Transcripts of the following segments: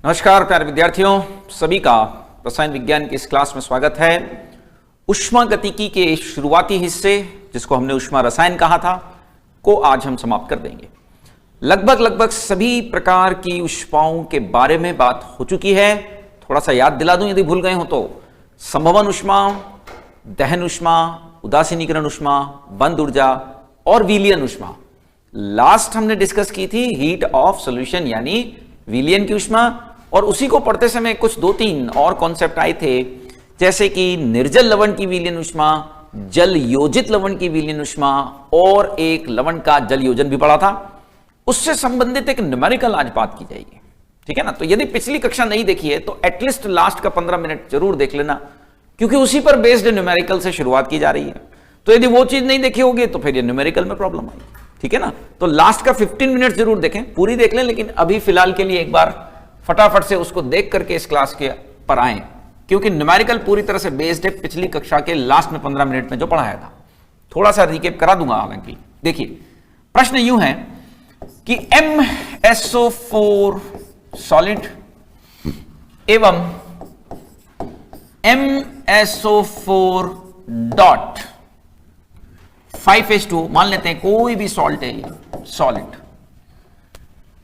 नमस्कार प्यारे विद्यार्थियों, सभी का रसायन विज्ञान की इस क्लास में स्वागत है। ऊष्मागतिकी के शुरुआती हिस्से, जिसको हमने ऊष्मा रसायन कहा था, को आज हम समाप्त कर देंगे। लगभग सभी प्रकार की ऊष्माओं के बारे में बात हो चुकी है। थोड़ा सा याद दिला दूं यदि भूल गए हो तो। संभवन ऊष्मा, दहन ऊष्मा, उदासीनीकरण ऊष्मा, बंद ऊर्जा और विलयन ऊष्मा। लास्ट हमने डिस्कस की थी हीट ऑफ सॉल्यूशन यानी विलयन की ऊष्मा, और उसी को पढ़ते समय कुछ दो तीन और कॉन्सेप्ट आए थे, जैसे कि निर्जल लवण की विलयन ऊष्मा, जल योजित लवण की विलयन ऊष्मा और एक लवण का जल योजन भी पढ़ा था। उससे संबंधित एक न्यूमेरिकल आज बात की जाएगी, ठीक है ना। तो यदि पिछली कक्षा नहीं देखी है तो एटलीस्ट लास्ट का 15 मिनट जरूर देख लेना, क्योंकि उसी पर बेस्ड न्यूमेरिकल से शुरुआत की जा रही है। तो यदि वो चीज नहीं देखी होगी तो फिर ये न्यूमेरिकल में प्रॉब्लम आएगी, ठीक है ना। तो लास्ट का 15 मिनट जरूर देखें, पूरी देख लें, लेकिन अभी फिलहाल के लिए एक बार फटाफट से उसको देख करके इस क्लास के पर आए, क्योंकि न्यूमेरिकल पूरी तरह से बेस्ड है पिछली कक्षा के लास्ट में 15 मिनट में जो पढ़ाया था। थोड़ा सा रिकेप करा दूंगा। हालांकि देखिए, प्रश्न यूं है कि MsO4 सॉलिड एवं MsO4 डॉट 5H2 मान लेते हैं, कोई भी सॉल्ट है सॉलिड,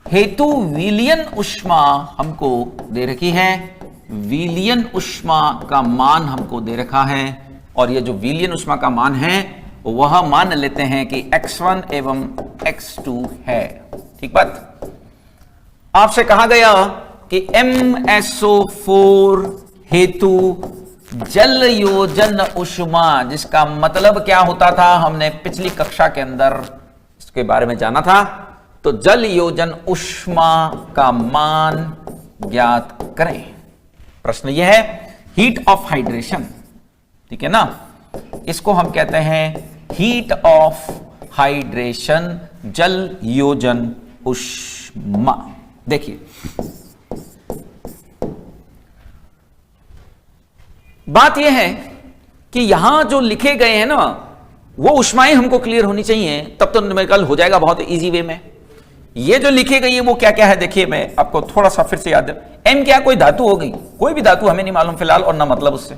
हेतु विलयन ऊष्मा हमको दे रखी है। विलयन ऊष्मा का मान हमको दे रखा है, और ये जो विलयन ऊष्मा का मान है वह मान लेते हैं कि x1 एवं x2 है। ठीक बात। आपसे कहा गया कि MsO4 हेतु जल योजन ऊष्मा, जिसका मतलब क्या होता था हमने पिछली कक्षा के अंदर इसके बारे में जाना था। तो जल योजन ऊष्मा का मान ज्ञात करें। प्रश्न यह है हीट ऑफ हाइड्रेशन, ठीक है ना। इसको हम कहते हैं हीट ऑफ हाइड्रेशन, जल योजन ऊष्मा। देखिए, बात यह है कि यहां जो लिखे गए हैं ना, वो ऊष्माएं हमको क्लियर होनी चाहिए, तब तो न्यूमेरिकल हो जाएगा बहुत इजी वे में। ये जो लिखे गई है वो क्या क्या है, देखिए मैं आपको थोड़ा सा फिर से याद है। एम क्या कोई धातु हो गई, कोई भी धातु हमें नहीं मालूम फिलहाल, और ना मतलब उससे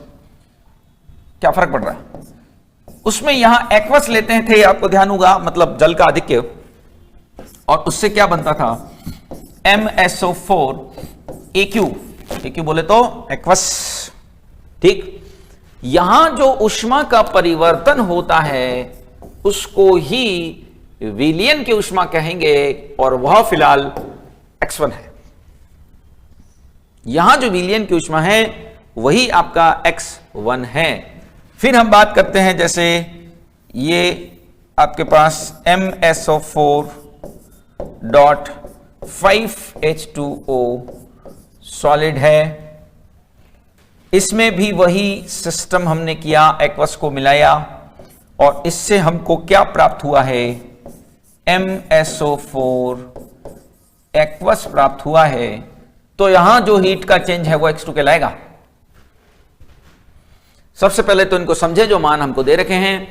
क्या फर्क पड़ रहा है। उसमें यहां एक्वस लेते थे, आपको ध्यान होगा, मतलब जल का आधिक्य, और उससे क्या बनता था MsO4 AQ बोले तो एक्वस। ठीक, यहां जो ऊष्मा का परिवर्तन होता है उसको ही विलयन की ऊष्मा कहेंगे, और वह फिलहाल x1 है। यहां जो विलयन की ऊष्मा है वही आपका x1 है। फिर हम बात करते हैं, जैसे ये आपके पास MsO4 डॉट 5H2O सॉलिड है। इसमें भी वही सिस्टम हमने किया, एक्वस को मिलाया, और इससे हमको क्या प्राप्त हुआ है, MsO4 एक्वस प्राप्त हुआ है। तो यहां जो हीट का चेंज है वो x2 कहलाएगा। सबसे पहले तो इनको समझे, जो मान हमको दे रखे हैं।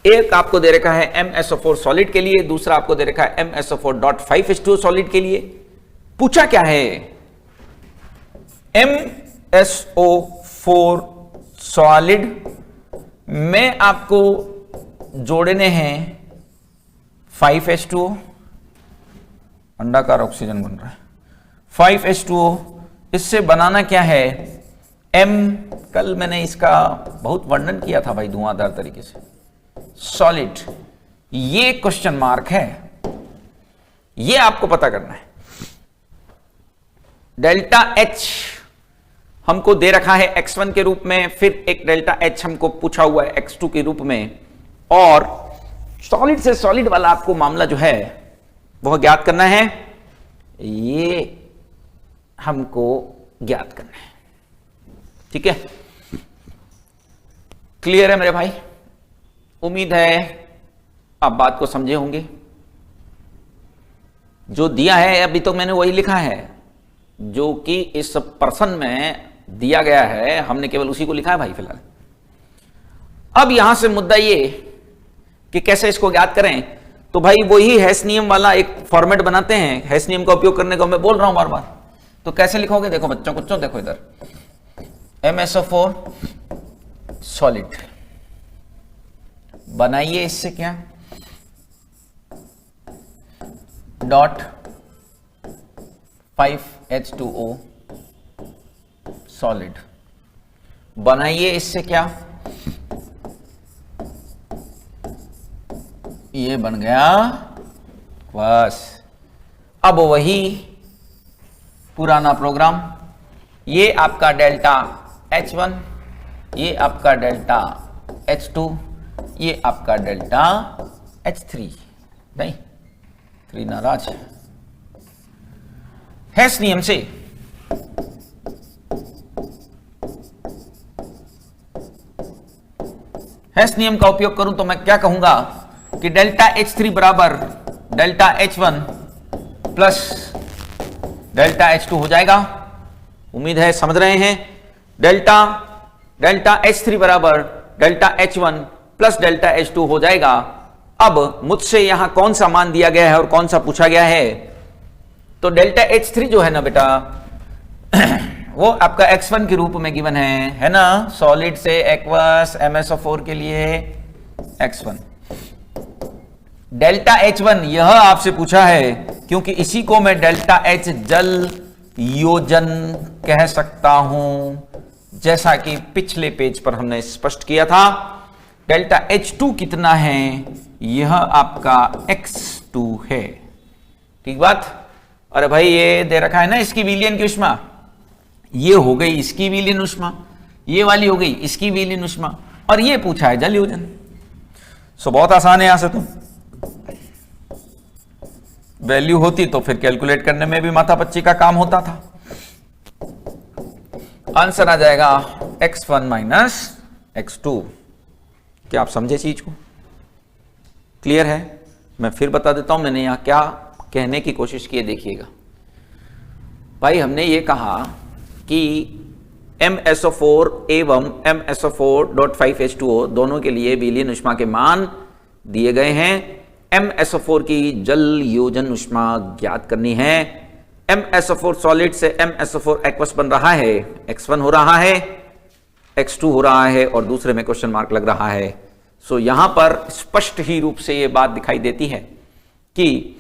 एक आपको दे रखा है MsO4 सॉलिड के लिए, दूसरा आपको दे रखा है MsO4 डॉट 5H2O सॉलिड के लिए। पूछा क्या है, MsO4 सॉलिड में आपको जोड़ने हैं 5H2O, अंडाकार ऑक्सीजन बन रहा है 5H2O। इससे बनाना क्या है M, कल मैंने इसका बहुत वर्णन किया था भाई धुआंधार तरीके से। सॉलिड, ये क्वेश्चन मार्क है, ये आपको पता करना है। डेल्टा H हमको दे रखा है x1 के रूप में, फिर एक डेल्टा H हमको पूछा हुआ है x2 के रूप में, और सॉलिड से सॉलिड वाला आपको मामला जो है वह ज्ञात करना है। ये हमको ज्ञात करना है, ठीक है। क्लियर है मेरे भाई? उम्मीद है आप बात को समझे होंगे। जो दिया है अभी तो मैंने वही लिखा है जो कि इस प्रश्न में दिया गया है, हमने केवल उसी को लिखा है भाई फिलहाल। अब यहां से मुद्दा ये कि कैसे इसको ज्ञात करें, तो भाई वही हेस नियम वाला एक फॉर्मेट बनाते हैं। हेस नियम का उपयोग करने को मैं बोल रहा हूं बार बार, तो कैसे लिखोगे, देखो बच्चों कुछ देखो इधर, MsO4 सॉलिड बनाइए इससे क्या, डॉट 5H2O सॉलिड बनाइए इससे क्या, ये बन गया बस। अब वही पुराना प्रोग्राम, ये आपका डेल्टा H1, ये आपका डेल्टा H2, ये आपका डेल्टा H3, नहीं 3 नाराज है। हेस नियम से हेस नियम का उपयोग करूं तो मैं क्या कहूंगा कि डेल्टा H3 बराबर delta H1 plus delta H2 हो जाएगा। उम्मीद है समझ रहे हैं। डेल्टा H3 बराबर delta H1 plus delta H2 हो जाएगा। अब मुझसे यहां कौन सा मान दिया गया है और कौन सा पूछा गया है, तो डेल्टा H3 जो है ना बेटा वो आपका X1 के रूप में गिवन है ना, सॉलिड से एक्वस MsO4 के लिए X1। डेल्टा H1 यह आपसे पूछा है क्योंकि इसी को मैं डेल्टा H जल योजन कह सकता हूं, जैसा कि पिछले पेज पर हमने स्पष्ट किया था। डेल्टा H2 कितना है, यह आपका X2 है। ठीक बात। अरे भाई ये दे रखा है ना इसकी विलयन की उष्मा, ये हो गई इसकी विलयन उष्मा, ये वाली हो गई इसकी विलयन उष्मा, और ये पूछा है जल योजन। सो बहुत आसान है, यहां से तो वैल्यू होती तो फिर कैलकुलेट करने में भी माथा पच्ची का काम होता था। आंसर आ जाएगा X1 माइनस X2। क्या आप समझे चीज को? क्लियर है? मैं फिर बता देता हूं मैंने यहां क्या कहने की कोशिश की है, देखिएगा भाई। हमने ये कहा कि MsO4 एवं MsO4.5H2O दोनों के लिए विलयन उष्मा के मान दिए गए हैं। MsO4 की जल योजन उष्मा ज्ञात करनी है। MsO4 सॉलिड से MsO4 एक्वस बन रहा है, X1 हो रहा है, X2 हो रहा है और दूसरे में क्वेश्चन मार्क लग रहा है। सो यहां पर स्पष्ट ही रूप से यह बात दिखाई देती है कि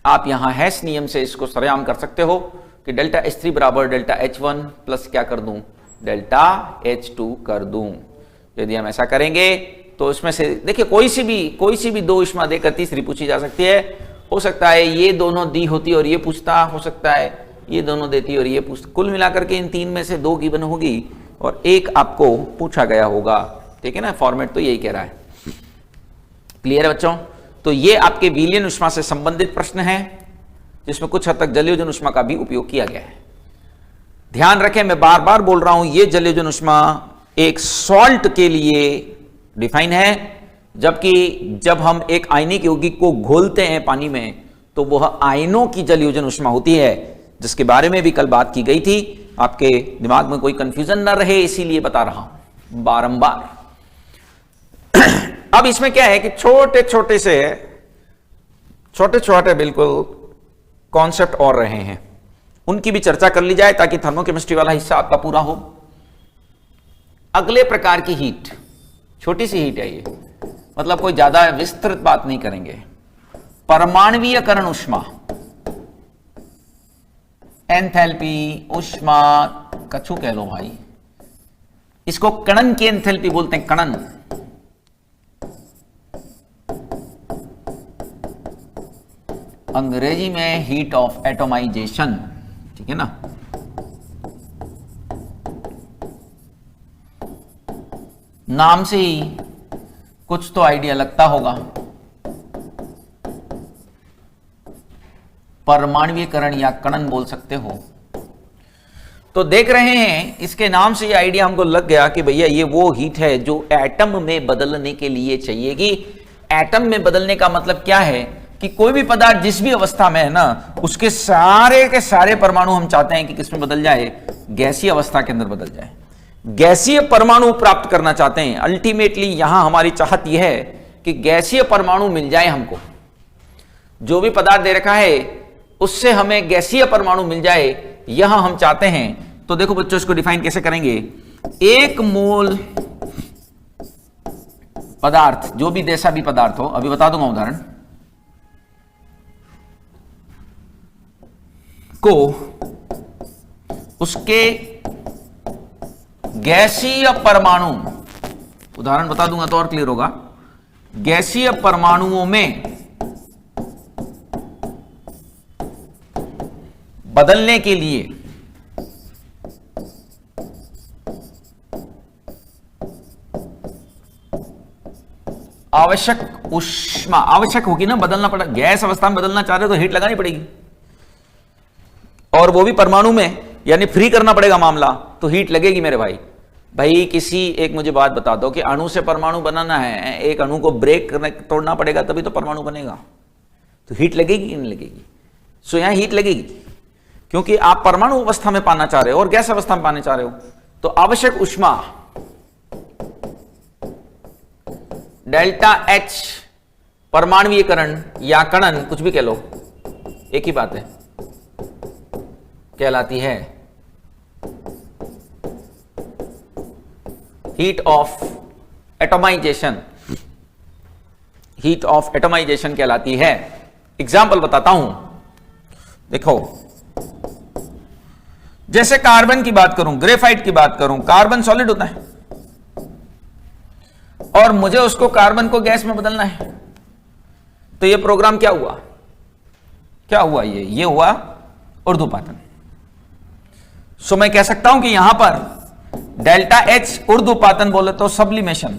आप यहां हेस नियम से इसको सरेआम कर सकते हो कि डेल्टा H3 बराबर डेल्टा H1 प्लस क्या कर दूं, डेल्टा H2 कर दूं। यदि हम ऐसा करेंगे तो इसमें से देखिए कोई सी भी दो उष्मा देकर तीसरी पूछी जा सकती है। हो सकता है ये दोनों दी होती और ये पूछता, हो सकता है ये दोनों देती और ये पूछता। कुल मिलाकर के इन तीन में से दो गिवन होगी और एक आपको पूछा गया होगा। ठीक है ना, फॉर्मेट तो यही कह रहा है। क्लियर है बच्चों? तो ये आपके विलयन उष्मा से संबंधित प्रश्न है जिसमें कुछ हद तक जलयोजन उष्मा का भी उपयोग किया गया है। ध्यान रखें, मैं बार बार बोल रहा हूं, ये जलयोजन उष्मा एक सॉल्ट के लिए डिफाइन है, जबकि जब हम एक आयनिक यौगिक को घोलते हैं पानी में तो वह आयनों की जलयोजन उष्मा होती है, जिसके बारे में भी कल बात की गई थी। आपके दिमाग में कोई कंफ्यूजन ना रहे इसीलिए बता रहा हूं बारंबार। अब इसमें क्या है कि छोटे छोटे बिल्कुल कॉन्सेप्ट और रहे हैं, उनकी भी चर्चा कर ली जाए ताकि थर्मोकेमिस्ट्री वाला हिस्सा आपका पूरा हो। अगले प्रकार की हीट, छोटी सी हीट है ये, मतलब कोई ज्यादा विस्तृत बात नहीं करेंगे। परमाणुीयकरण उष्मा, एंथैल्पी उष्मा कछु कह लो भाई, इसको कणन की एंथैल्पी बोलते हैं, कणन। अंग्रेजी में हीट ऑफ एटोमाइजेशन। ठीक है ना? नाम से ही कुछ तो आइडिया लगता होगा। परमाणुीकरण या कणन बोल सकते हो। तो देख रहे हैं इसके नाम से ये आइडिया हमको लग गया कि भैया ये वो हीट है जो एटम में बदलने के लिए चाहिएगी। एटम में बदलने का मतलब क्या है कि कोई भी पदार्थ जिस भी अवस्था में है ना, उसके सारे के सारे परमाणु हम चाहते हैं कि किसमें बदल जाए, गैसीय अवस्था के अंदर बदल जाए। गैसीय परमाणु प्राप्त करना चाहते हैं। अल्टीमेटली यहां हमारी चाहत यह है कि गैसीय परमाणु मिल जाए हमको। जो भी पदार्थ दे रखा है उससे हमें गैसीय परमाणु मिल जाए यहां हम चाहते हैं, तो देखो बच्चों इसको डिफाइन कैसे करेंगे। 1 मोल पदार्थ, जो भी जैसा भी पदार्थ हो, अभी बता दूंगा उदाहरण, को उसके गैसीय परमाणु, उदाहरण बता दूंगा तो और क्लियर होगा, गैसीय परमाणुओं में बदलने के लिए आवश्यक ऊष्मा, आवश्यक होगी ना, बदलना पड़ा, गैस अवस्था में बदलना चाह रहे तो हीट लगानी पड़ेगी, और वो भी परमाणु में, यानी फ्री करना पड़ेगा मामला, तो हीट लगेगी मेरे भाई। भाई किसी एक मुझे बात बता दो कि अणु से परमाणु बनाना है, एक अणु को ब्रेक करने तोड़ना पड़ेगा तभी तो परमाणु बनेगा, तो हीट लगेगी कि नहीं लगेगी? सो यहां हीट लगेगी, क्योंकि आप परमाणु अवस्था में पाना चाह रहे हो और गैस अवस्था में पाने चाह रहे हो, तो आवश्यक ऊष्मा डेल्टा एच परमाणुीकरण या कणन, कुछ भी कह लो, एक ही बात है, कहलाती है heat of atomization, heat of atomization कहलाती है। एग्जाम्पल बताता हूं, देखो जैसे कार्बन की बात करूं, ग्रेफाइट की बात करूं, कार्बन सॉलिड होता है और मुझे उसको कार्बन को गैस में बदलना है, तो ये प्रोग्राम क्या हुआ, क्या हुआ, ये हुआ ऊर्ध्वपातन। सो मैं कह सकता हूं कि यहां पर डेल्टा एच ऊर्ध्वपातन बोले तो सब्लिमेशन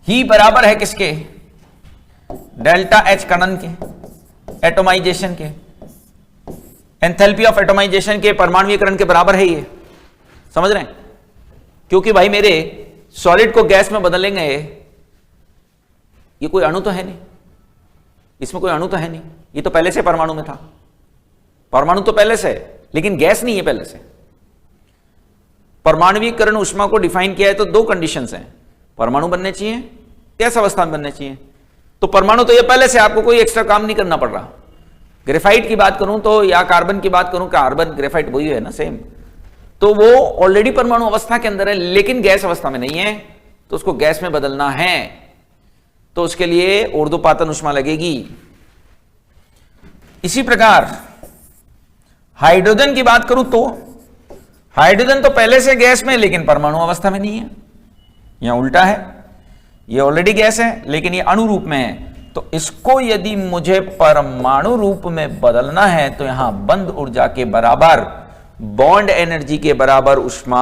ही बराबर है किसके, डेल्टा एच कणन के, एटोमाइजेशन के, एंथैल्पी ऑफ एटोमाइजेशन के, परमाणुीकरण के बराबर है ये, समझ रहे हैं? क्योंकि भाई मेरे सॉलिड को गैस में बदलेंगे, ये कोई अणु तो है नहीं, इसमें कोई अणु तो है नहीं, ये तो पहले से परमाणु में था, परमाणु तो पहले से है लेकिन गैस नहीं है पहले से। परमाणुीकरण ऊष्मा को डिफाइन किया है तो 2 कंडीशंस हैं, परमाणु बनने चाहिए, गैस अवस्था में बनने चाहिए, तो परमाणु तो ये पहले से, आपको कोई एक्स्ट्रा काम नहीं करना पड़ रहा। ग्रेफाइट की बात करूं तो, या कार्बन की बात करूं, कार्बन ग्रेफाइट वही है ना, सेम, तो वो ऑलरेडी परमाणु अवस्था के अंदर है लेकिन गैस अवस्था में नहीं है, तो उसको गैस में बदलना है, तो उसके लिए ऊर्ध्वपातन ऊष्मा लगेगी। इसी प्रकार हाइड्रोजन की बात करूं तो, हाइड्रोजन तो पहले से गैस में लेकिन परमाणु अवस्था में नहीं है, यहां उल्टा है, ये ऑलरेडी गैस है लेकिन ये अणु रूप में है, तो इसको यदि मुझे परमाणु रूप में बदलना है तो यहां बंद ऊर्जा के बराबर, बॉन्ड एनर्जी के बराबर ऊष्मा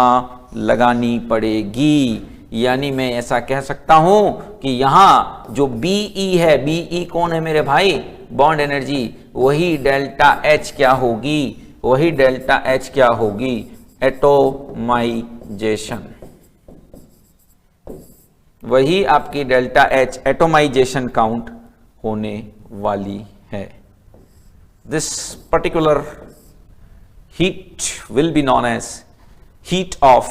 लगानी पड़ेगी। यानी मैं ऐसा कह सकता हूं कि यहां जो बीई है, बीई कौन है मेरे भाई, बॉन्ड एनर्जी, वही डेल्टा एच क्या होगी, वही डेल्टा एच क्या होगी, एटोमाइजेशन, वही आपकी डेल्टा एच एटोमाइजेशन काउंट होने वाली है। This particular heat will be known as heat of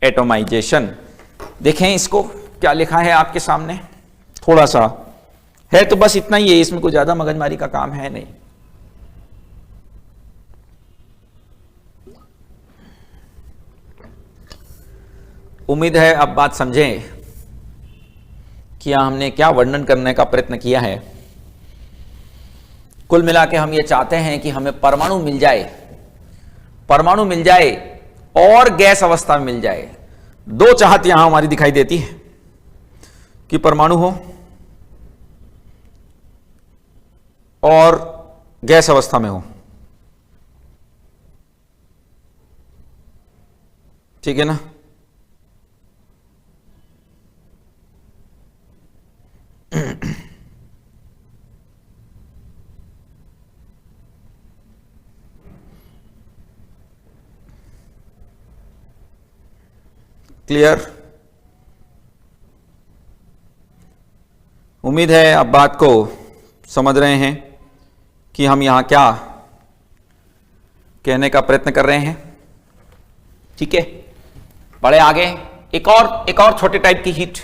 atomization। देखें इसको क्या लिखा है आपके सामने, थोड़ा सा है तो बस इतना ही है, इसमें कोई ज्यादा मगजमारी का काम है नहीं। उम्मीद है अब बात समझें कि हमने क्या वर्णन करने का प्रयत्न किया है। कुल मिला के हम ये चाहते हैं कि हमें परमाणु मिल जाए, परमाणु मिल जाए और गैस अवस्था में मिल जाए। 2 चाहत यहां हमारी दिखाई देती है कि परमाणु हो और गैस अवस्था में हो, ठीक है ना। क्लियर? उम्मीद है अब बात को समझ रहे हैं कि हम यहां क्या कहने का प्रयत्न कर रहे हैं, ठीक है। बढ़े आगे, एक और छोटे टाइप की हीट,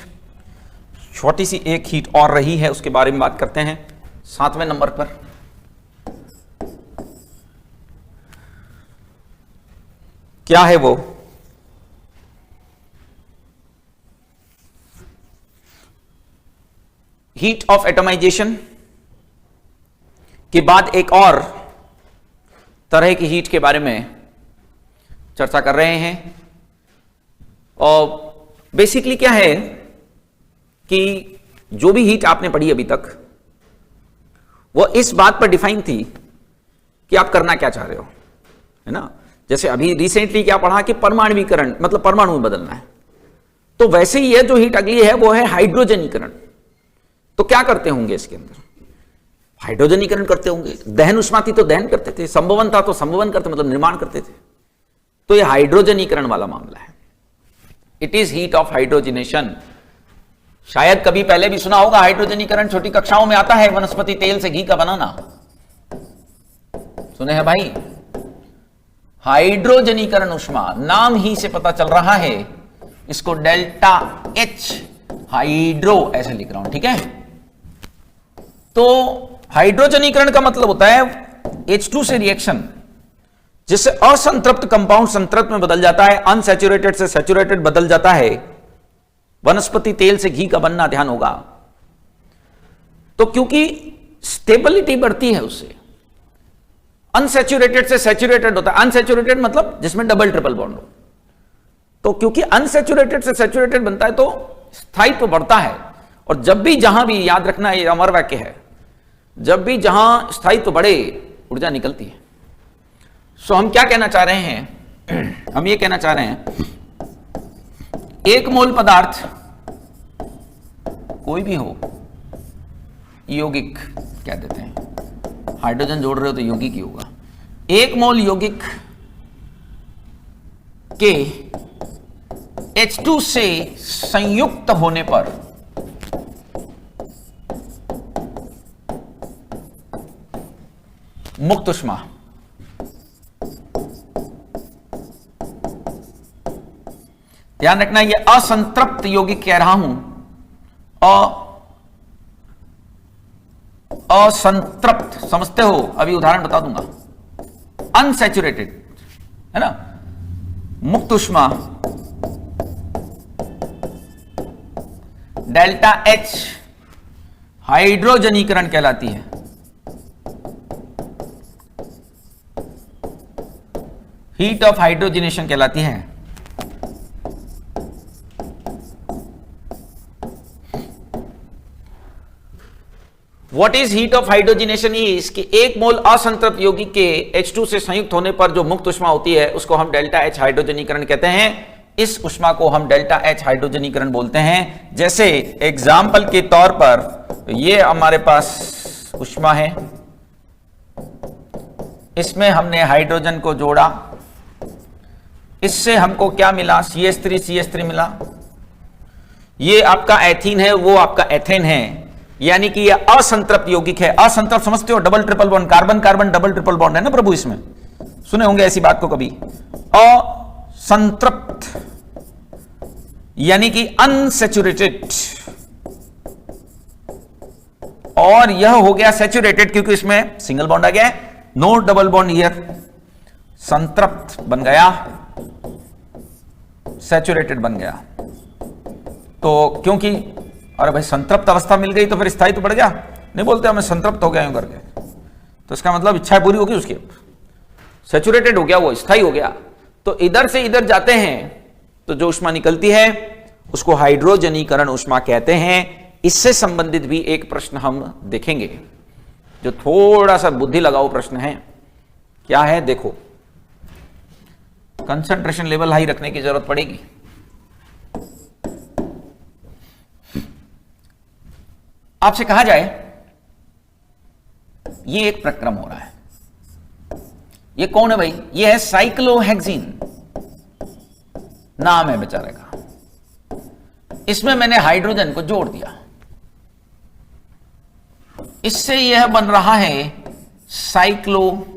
छोटी सी एक हीट और रही है, उसके बारे में बात करते हैं 7वें नंबर पर। क्या है वो? हीट ऑफ एटमाइजेशन के बाद एक और तरह की हीट के बारे में चर्चा कर रहे हैं। और बेसिकली क्या है कि जो भी हीट आपने पढ़ी अभी तक वो इस बात पर डिफाइन थी कि आप करना क्या चाह रहे हो, है ना। जैसे अभी रिसेंटली क्या पढ़ा कि परमाणुीकरण मतलब परमाणु में बदलना है, तो वैसे ही है जो हीट अगली है वो है हाइड्रोजनीकरण। तो क्या करते होंगे इसके अंदर? हाइड्रोजनीकरण करते होंगे। दहन उष्मा थी तो दहन करते थे, संभवन था तो संभवन करते मतलब निर्माण करते थे। तो यह हाइड्रोजनीकरण वाला मामला है। It is heat of hydrogenation. शायद कभी पहले भी सुना होगा हाइड्रोजनीकरण, छोटी कक्षाओं में आता है, वनस्पति तेल से घी का बनाना। सुने हैं भाई? हाइड्रोजनीकरण उष्मा नाम ही से पता चल रहा है, इसको डेल्टा एच हाइड्रो ऐसे लिख रहा हूं, ठीक है। तो हाइड्रोजनीकरण का मतलब होता है H2 से रिएक्शन जिससे असंतृप्त कंपाउंड संतृप्त में बदल जाता है, अनसैचुरेटेड से सैचुरेटेड बदल जाता है। वनस्पति तेल से घी का बनना, ध्यान होगा। तो क्योंकि स्टेबिलिटी बढ़ती है उससे, अनसैचुरेटेड से सैचुरेटेड होता है। अनसैचुरेटेड मतलब जिसमें डबल ट्रिपल बॉन्ड हो। तो क्योंकि अनसैचुरेटेड से सैचुरेटेड बनता है तो स्थायित्व बढ़ता है। और जब भी जहां भी, याद रखना ये अमर वाक्य है, जब भी जहां स्थायित्व बढ़े ऊर्जा निकलती है। सो हम क्या कहना चाह रहे हैं? हम ये कहना चाह रहे हैं एक मोल पदार्थ कोई भी हो, यौगिक क्या देते हैं, हाइड्रोजन जोड़ रहे हो तो यौगिक ही होगा। एक मोल यौगिक के H2 से संयुक्त होने पर मुक्त उष्मा ध्यान रखना, यह असंतृप्त यौगिक कह रहा हूं, असंतृप्त समझते हो? अभी उदाहरण बता दूंगा। अनसैचुरेटेड है ना, मुक्त उष्मा डेल्टा एच हाइड्रोजनीकरण कहलाती है। हीट ऑफ हाइड्रोजनेशन कहलाती है। What is heat of hydrogenation is कि एक मोल असंतृप्त यौगिक के H2 से संयुक्त होने पर जो मुक्त उष्मा होती है उसको हम डेल्टा H हाइड्रोजनीकरण कहते हैं। इस उष्मा को हम डेल्टा H हाइड्रोजनीकरण बोलते हैं। जैसे एग्जाम्पल के तौर पर ये हमारे पास उष्मा है, इसमें हमने हाइड्रोजन को जोड़ा, इससे हमको क्या मिला? CH3 मिला। ये आपका एथीन है, वो आपका एथेन है, यानी कि यह असंतृप्त यौगिक है। असंतृप्त समझते हो? Double triple bond, carbon carbon double triple bond है ना प्रभु, इसमें सुने होंगे ऐसी बात को कभी। असंतृप्त यानी कि अनसैचुरेटेड, और यह हो गया सैचुरेटेड क्योंकि इसमें सिंगल बॉन्ड आ गया है, नो डबल बॉन्ड हियर। संतृप्त बन गया, सैचुरेटेड बन गया। तो क्योंकि अरे भाई संतृप्त अवस्था मिल गई तो फिर स्थायित्व तो बढ़ गया, नहीं बोलते हमें संतृप्त हो गया यूं करके, तो इसका मतलब इच्छाएं पूरी होगी उसकी। सैचुरेटेड हो गया, वो स्थायी हो गया। तो इधर से इधर जाते हैं तो जो उष्मा निकलती है उसको हाइड्रोजनीकरण उष्मा कहते हैं। इससे संबंधित भी एक प्रश्न हम देखेंगे जो थोड़ा सा बुद्धि लगाओ प्रश्न है। क्या है देखो, कंसंट्रेशन लेवल हाई रखने की जरूरत पड़ेगी। आपसे कहा जाए ये एक प्रक्रम हो रहा है, ये कौन है भाई? ये है साइक्लोहेक्सीन, नाम है बेचारे का। इसमें मैंने हाइड्रोजन को जोड़ दिया, इससे यह बन रहा है साइक्लोहेक्सीन।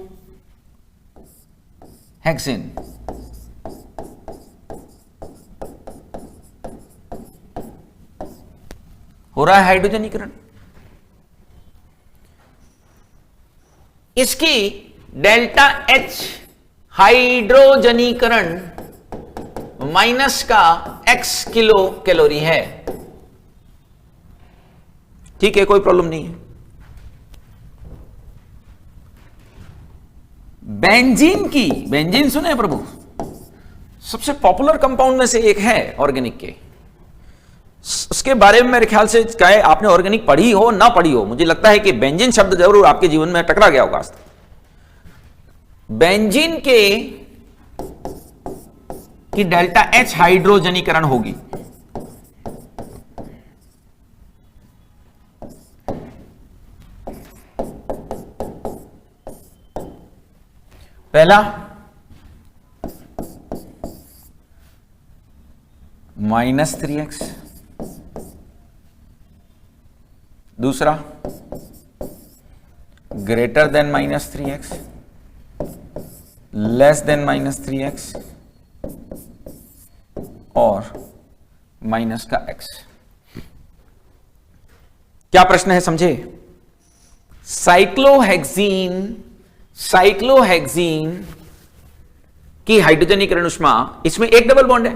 हो रहा है हाइड्रोजनीकरण। इसकी डेल्टा एच हाइड्रोजनीकरण माइनस का x किलो कैलोरी है। ठीक है, कोई प्रॉब्लम नहीं है। बेंजीन सुने हैं प्रभु, सबसे पॉपुलर कंपाउंड में से एक है ऑर्गेनिक के। उसके बारे में मेरे ख्याल से चाहे आपने ऑर्गेनिक पढ़ी हो ना पढ़ी हो, मुझे लगता है कि बेंजीन शब्द जरूर आपके जीवन में टकरा गया होगा। बेंजीन की डेल्टा H हाइड्रोजनीकरण होगी। पहला -3x, दूसरा greater than -3x, less than -3x और माइनस का x। क्या प्रश्न है समझे? साइक्लोहेक्सीन की हाइड्रोजनीकरण उष्मा, इसमें एक डबल बॉन्ड है।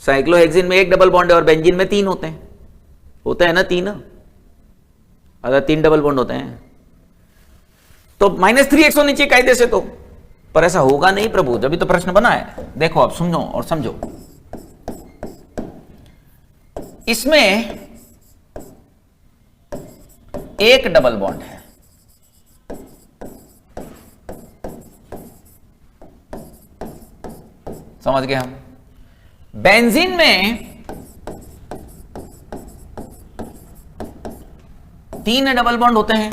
साइक्लोहेक्सीन में एक डबल बॉन्ड है और बेंजीन में 3 होते हैं ना 3, अगर 3 डबल बॉन्ड होते हैं तो -3x होनी चाहिए कायदे से तो, पर ऐसा होगा नहीं प्रभु, जब भी तो प्रश्न बना है। देखो आप सुनो और समझो, इसमें एक डबल बॉन्ड है, समझ गए हम। बेंजीन में 3 डबल बॉन्ड होते हैं।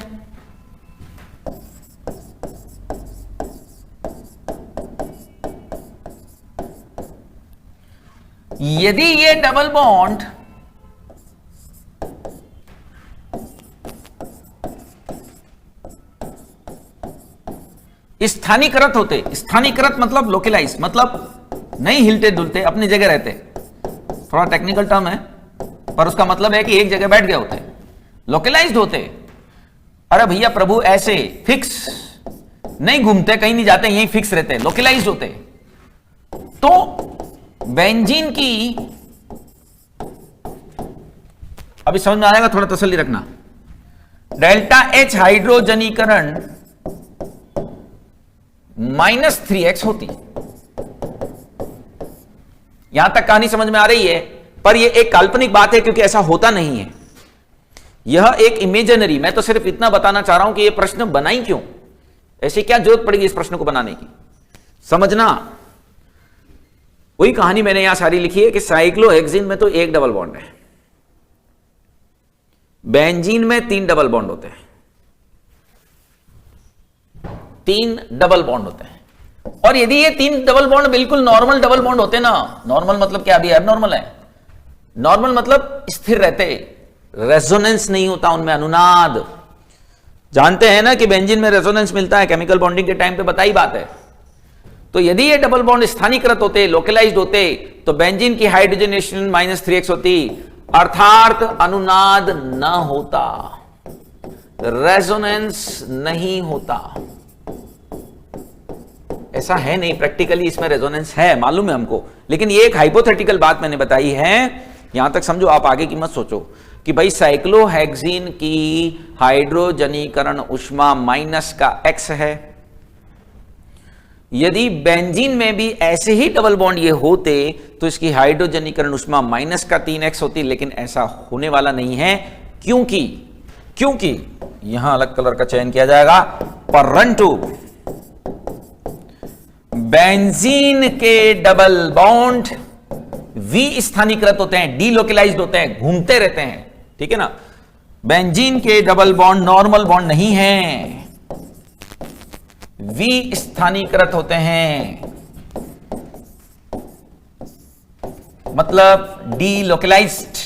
यदि ये डबल बॉन्ड स्थानीकृत होते, स्थानीकृत मतलब लोकलाइज, मतलब नहीं हिलते डुलते, अपनी जगह रहते, थोड़ा टेक्निकल टर्म है पर उसका मतलब है कि एक जगह बैठ गए होते, लोकलाइज्ड होते। अरे भैया प्रभु ऐसे फिक्स नहीं घूमते, कहीं नहीं जाते, यहीं फिक्स रहते, लोकलाइज्ड होते। तो बेंजीन की, अभी समझ में आएगा, थोड़ा तसल्ली रखना, डेल्टा H हाइड्रोजनीकरण -3x होती। यहां तक कहानी समझ में आ रही है, पर यह एक काल्पनिक बात है क्योंकि ऐसा होता नहीं है, यह एक इमेजिनरी। मैं तो सिर्फ इतना बताना चाह रहा हूं कि यह प्रश्न बना ही क्यों, ऐसी क्या जरूरत पड़ेगी इस प्रश्न को बनाने की, समझना। वही कहानी मैंने यहां सारी लिखी है कि साइक्लोहेक्सीन में तो एक डबल बॉन्ड है, बेंजीन में 3 डबल बॉन्ड होते हैं, 3 डबल बॉन्ड होते हैं। और यदि ये 3 डबल बॉन्ड बिल्कुल नॉर्मल डबल बॉन्ड होते ना, नॉर्मल मतलब क्या, अभी एबनॉर्मल है, नॉर्मल मतलब स्थिर रहते, रेजोनेंस नहीं होता उनमें, अनुनाद। जानते हैं ना कि बेंजीन में रेजोनेंस मिलता है, केमिकल बॉन्डिंग के टाइम पे बताई बात है। तो यदि ये डबल बॉन्ड स्थानीकृत होते, लोकलाइज्ड होते, तो बेंजीन की हाइड्रोजनेशन -3x होती, अर्थात अनुनाद न होता, रेजोनेंस नहीं होता। ऐसा है नहीं, प्रैक्टिकली इसमें रेजोनेंस है, मालूम है हमको, लेकिन ये एक हाइपोथेटिकल बात मैंने बताई है। यहां तक समझो, आप आगे की मत सोचो कि भाई साइक्लोहेक्सीन की हाइड्रोजनीकरण उष्मा माइनस का x है। यदि बेंजीन में भी ऐसे ही डबल बॉन्ड ये होते तो इसकी हाइड्रोजनीकरण उष्मा माइनस का 3x होती, लेकिन ऐसा होने वाला नहीं है। क्योंकि यहां अलग कलर का चयन किया जाएगा, परंतु बेंजीन के डबल बॉन्ड V स्थानीकृत होते हैं, डीलोकलाइज्ड होते हैं, घूमते रहते हैं, ठीक है ना। बेंजीन के डबल बॉन्ड नॉर्मल बॉन्ड नहीं है, V स्थानीकृत होते हैं, मतलब डीलोकलाइज्ड,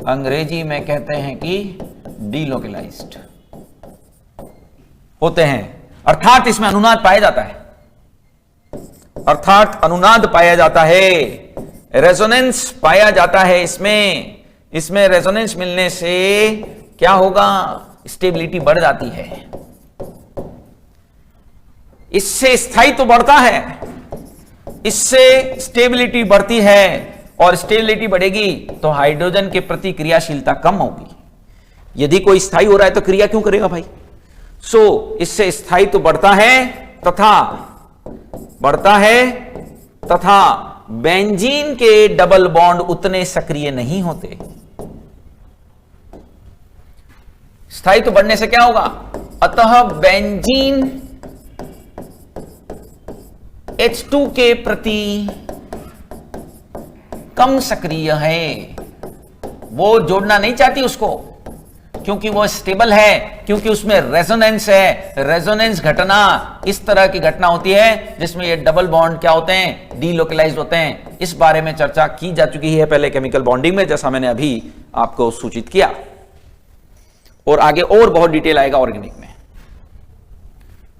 अंग्रेजी में कहते हैं कि डीलोकलाइज्ड होते हैं, अर्थात इसमें अनुनाद पाया जाता है, अर्थात अनुनाद पाया जाता है, रेजोनेंस पाया जाता है। इसमें रेजोनेंस मिलने से क्या होगा, स्टेबिलिटी बढ़ जाती है, इससे स्थायित्व तो बढ़ता है, इससे स्टेबिलिटी बढ़ती है और स्टेबिलिटी बढ़ेगी तो हाइड्रोजन के प्रति क्रियाशीलता कम होगी। यदि कोई स्थायी हो रहा है तो क्रिया क्यों करेगा भाई? इससे स्थायी तो बढ़ता है तथा बेंजीन के डबल बॉन्ड उतने सक्रिय नहीं होते। स्थायी तो बढ़ने से क्या होगा? अतः बेंजीन H2 के प्रति कम सक्रिय है। वो जोड़ना नहीं चाहती उसको क्योंकि वो स्टेबल है, क्योंकि उसमें रेजोनेंस है। रेजोनेंस घटना इस तरह की घटना होती है जिसमें ये डबल बॉन्ड क्या होते हैं? डीलोकलाइज होते हैं। इस बारे में चर्चा की जा चुकी है पहले केमिकल बॉन्डिंग में, जैसा मैंने अभी आपको सूचित किया, और आगे और बहुत डिटेल आएगा ऑर्गेनिक में।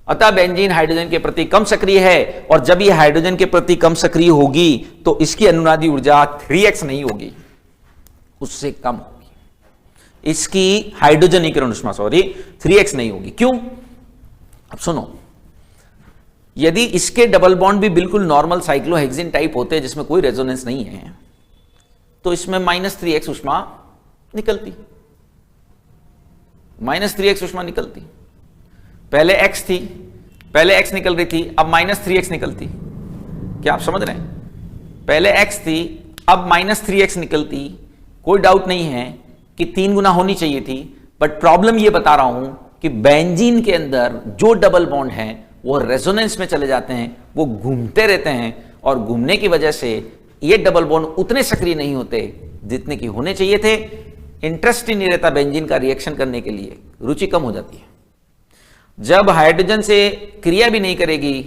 अतः बेंजीन हाइड्रोजन के प्रति कम सक्रिय है, और जब यह हाइड्रोजन के प्रति कम सक्रिय होगी तो इसकी अनुनादी ऊर्जा 3x नहीं होगी, उससे कम होगी। इसकी हाइड्रोजनीकरण ऊष्मा 3x नहीं होगी। क्यों? अब सुनो, यदि इसके डबल बॉन्ड भी बिल्कुल नॉर्मल साइक्लोहेक्सिन टाइप होते जिसमें कोई रेजोनेंस नहीं है तो इसमें -3x ऊष्मा निकलती। -3x ऊष्मा निकलती। पहले x थी, पहले x निकल रही थी, अब -3x निकलती। क्या आप समझ रहे हैं? पहले x थी, अब -3x निकलती। कोई डाउट नहीं है कि 3 गुना होनी चाहिए थी, बट प्रॉब्लम ये बता रहा हूं कि बेंजीन के अंदर जो डबल बॉन्ड हैं वो रेजोनेंस में चले जाते हैं, वो घूमते रहते हैं, और घूमने की वजह से ये डबल बॉन्ड उतने सक्रिय नहीं होते जितने की होने चाहिए थे। इंटरेस्ट ही नहीं रहता बेंजीन का रिएक्शन करने के लिए, रुचि कम हो जाती है। जब हाइड्रोजन से क्रिया भी नहीं करेगी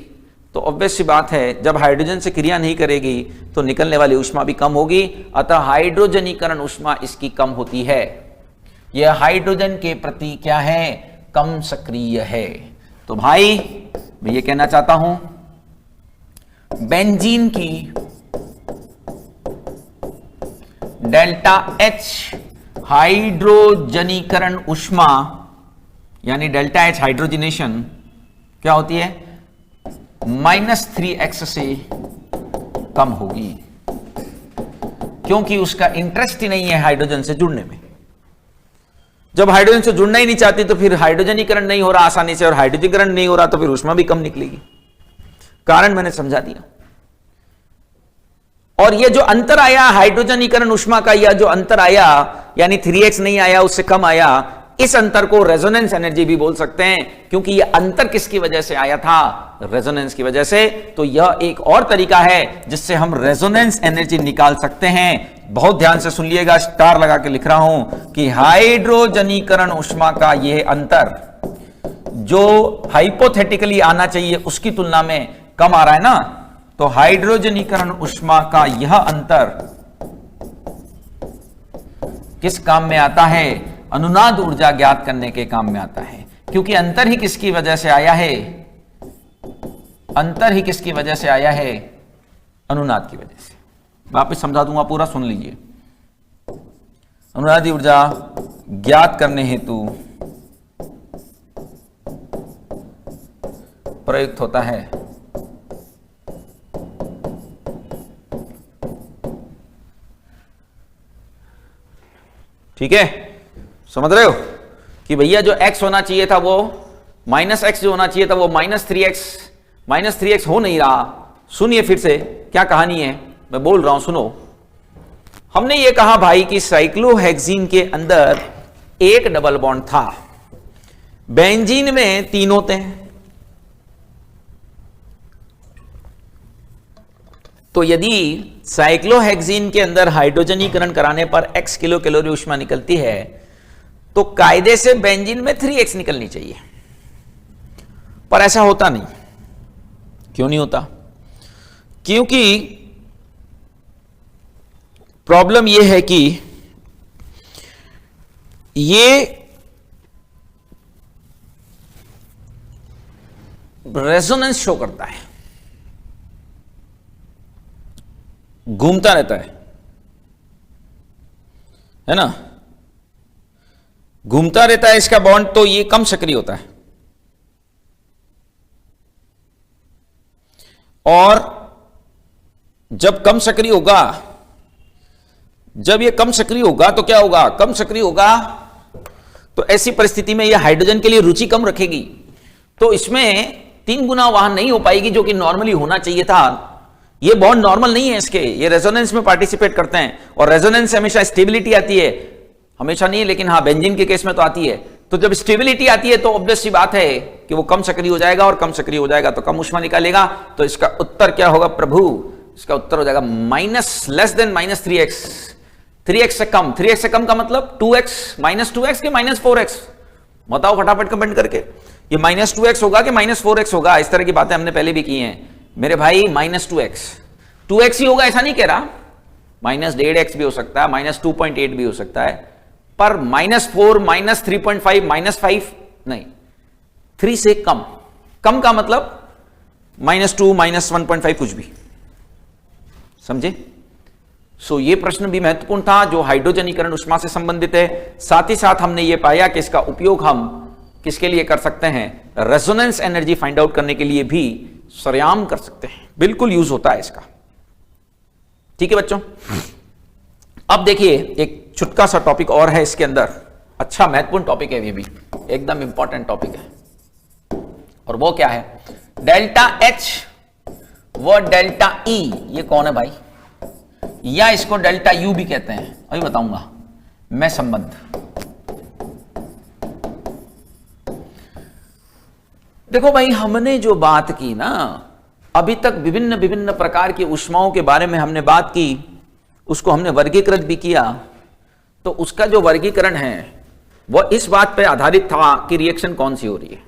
तो ऑब्वियस सी बात है, जब हाइड्रोजन से क्रिया नहीं करेगी तो निकलने वाली ऊष्मा भी कम होगी। अतः हाइड्रोजनीकरण ऊष्मा इसकी कम होती है। यह हाइड्रोजन के प्रति क्या है? कम सक्रिय है। तो भाई मैं ये कहना चाहता हूं, बेंजीन की डेल्टा H हाइड्रोजनीकरण ऊष्मा यानी डेल्टा H हाइड्रोजनेशन क्या होती है? -3x से कम होगी, क्योंकि उसका इंटरेस्ट ही नहीं है हाइड्रोजन से जुड़ने में। जब हाइड्रोजन से जुड़ना ही नहीं चाहती तो फिर हाइड्रोजनीकरण नहीं हो रहा आसानी से, और हाइड्रोजनीकरण नहीं हो रहा तो फिर ऊष्मा भी कम निकलेगी। कारण मैंने समझा दिया। और ये जो अंतर आया हाइड्रोजनीकरण ऊष्मा का, यह जो अंतर आया यानी 3x नहीं आया, उससे कम आया, इस अंतर को रेजोनेंस एनर्जी भी बोल सकते हैं, क्योंकि यह अंतर किसकी वजह से आया था? रेजोनेंस की वजह से। तो यह एक और तरीका है जिससे हम रेजोनेंस एनर्जी निकाल सकते हैं। बहुत ध्यान से सुनिएगा, स्टार लगा के लिख रहा हूं कि हाइड्रोजनीकरण ऊष्मा का यह अंतर जो हाइपोथेटिकली आना चाहिए उसकी तुलना में कम आ रहा है ना, तो हाइड्रोजनीकरण ऊष्मा का यह अंतर किस काम में आता है? अनुनाद ऊर्जा ज्ञात करने के काम में आता है। क्योंकि अंतर ही किसकी वजह से आया है? अंतर ही किसकी वजह से आया है? अनुनाद की वजह से। वापस समझा दूंगा, पूरा सुन लीजिए। अनुनादी ऊर्जा ज्ञात करने हेतु प्रयुक्त होता है ठीक है? समझ रहे हो कि भैया जो x होना चाहिए था वो -x जो होना चाहिए था वो -3x हो नहीं रहा। सुनिए फिर से क्या कहानी है, मैं बोल रहा हूं, सुनो। हमने ये कहा भाई कि साइक्लोहेक्सिन के अंदर एक डबल बॉन्ड था, बेंजीन में 3 होते हैं। तो यदि साइक्लोहेक्सिन के अंदर हाइड्रोजनीकरण कराने पर x किलो कैलोरी ऊष्मा निकलती है तो कायदे से बेंजीन में 3x निकलनी चाहिए, पर ऐसा होता नहीं। क्यों नहीं होता? क्योंकि प्रॉब्लम यह है कि ये रेजोनेंस शो करता है, घूमता रहता है ना, घूमता रहता है इसका बॉन्ड, तो ये कम सक्रिय होता है। और जब कम सक्रिय होगा, जब ये कम सक्रिय होगा तो क्या होगा, कम सक्रिय होगा तो ऐसी परिस्थिति में ये हाइड्रोजन के लिए रुचि कम रखेगी, तो इसमें 3 गुना वहन नहीं हो पाएगी जो कि नॉर्मली होना चाहिए था। ये बॉन्ड नॉर्मल नहीं है इसके, ये रेजोनेंस में पार्टिसिपेट करते हैं, और रेजोनेंस से हमेशा स्टेबिलिटी आती है, हमेशा नहीं है लेकिन हाँ बेंजीन के केस में तो आती है। तो जब स्टेबिलिटी आती है तो ऑब्वियस सी बात है कि वो कम सक्रिय हो जाएगा, और कम सक्रिय हो जाएगा तो कम ऊष्मा निकालेगा। तो इसका उत्तर क्या होगा प्रभु, इसका उत्तर हो जाएगा -3x, 3x से कम। 3x से कम का मतलब 2x, -2x के -4x, बताओ फटाफट कमेंट करके, ये -2x होगा कि -4x होगा। इस तरह की बातें हमने पहले भी की हैं मेरे भाई। -2x ही होगा ऐसा नहीं कह रहा, -1.5x भी हो सकता है, -2.8 भी हो सकता है, पर -4, -3.5, -5 नहीं, 3 से कम। कम का मतलब -2, -1.5 कुछ भी, समझे। सो ये प्रश्न भी महत्वपूर्ण था जो हाइड्रोजनीकरण ऊष्मा से संबंधित है। साथ ही साथ हमने ये पाया कि इसका उपयोग हम किसके लिए कर सकते हैं, रेजोनेंस एनर्जी फाइंड आउट करने के लिए भी सरेआम कर सकते हैं, बिल्कुल यूज होता है इसका। ठीक है बच्चों, अब देखिए एक छुटका सा टॉपिक और है इसके अंदर, अच्छा महत्वपूर्ण टॉपिक है, ये भी एकदम इंपॉर्टेंट टॉपिक है, और वो क्या है, डेल्टा H व डेल्टा E। ये कौन है भाई, या इसको डेल्टा U भी कहते हैं, अभी बताऊंगा मैं संबंध। देखो भाई, हमने जो बात की ना अभी तक, विभिन्न विभिन्न प्रकार की ऊष्माओं के बारे में हमने बात की, उसको हमने वर्गीकृत भी किया। तो उसका जो वर्गीकरण है वह इस बात पर आधारित था कि रिएक्शन कौन सी हो रही है।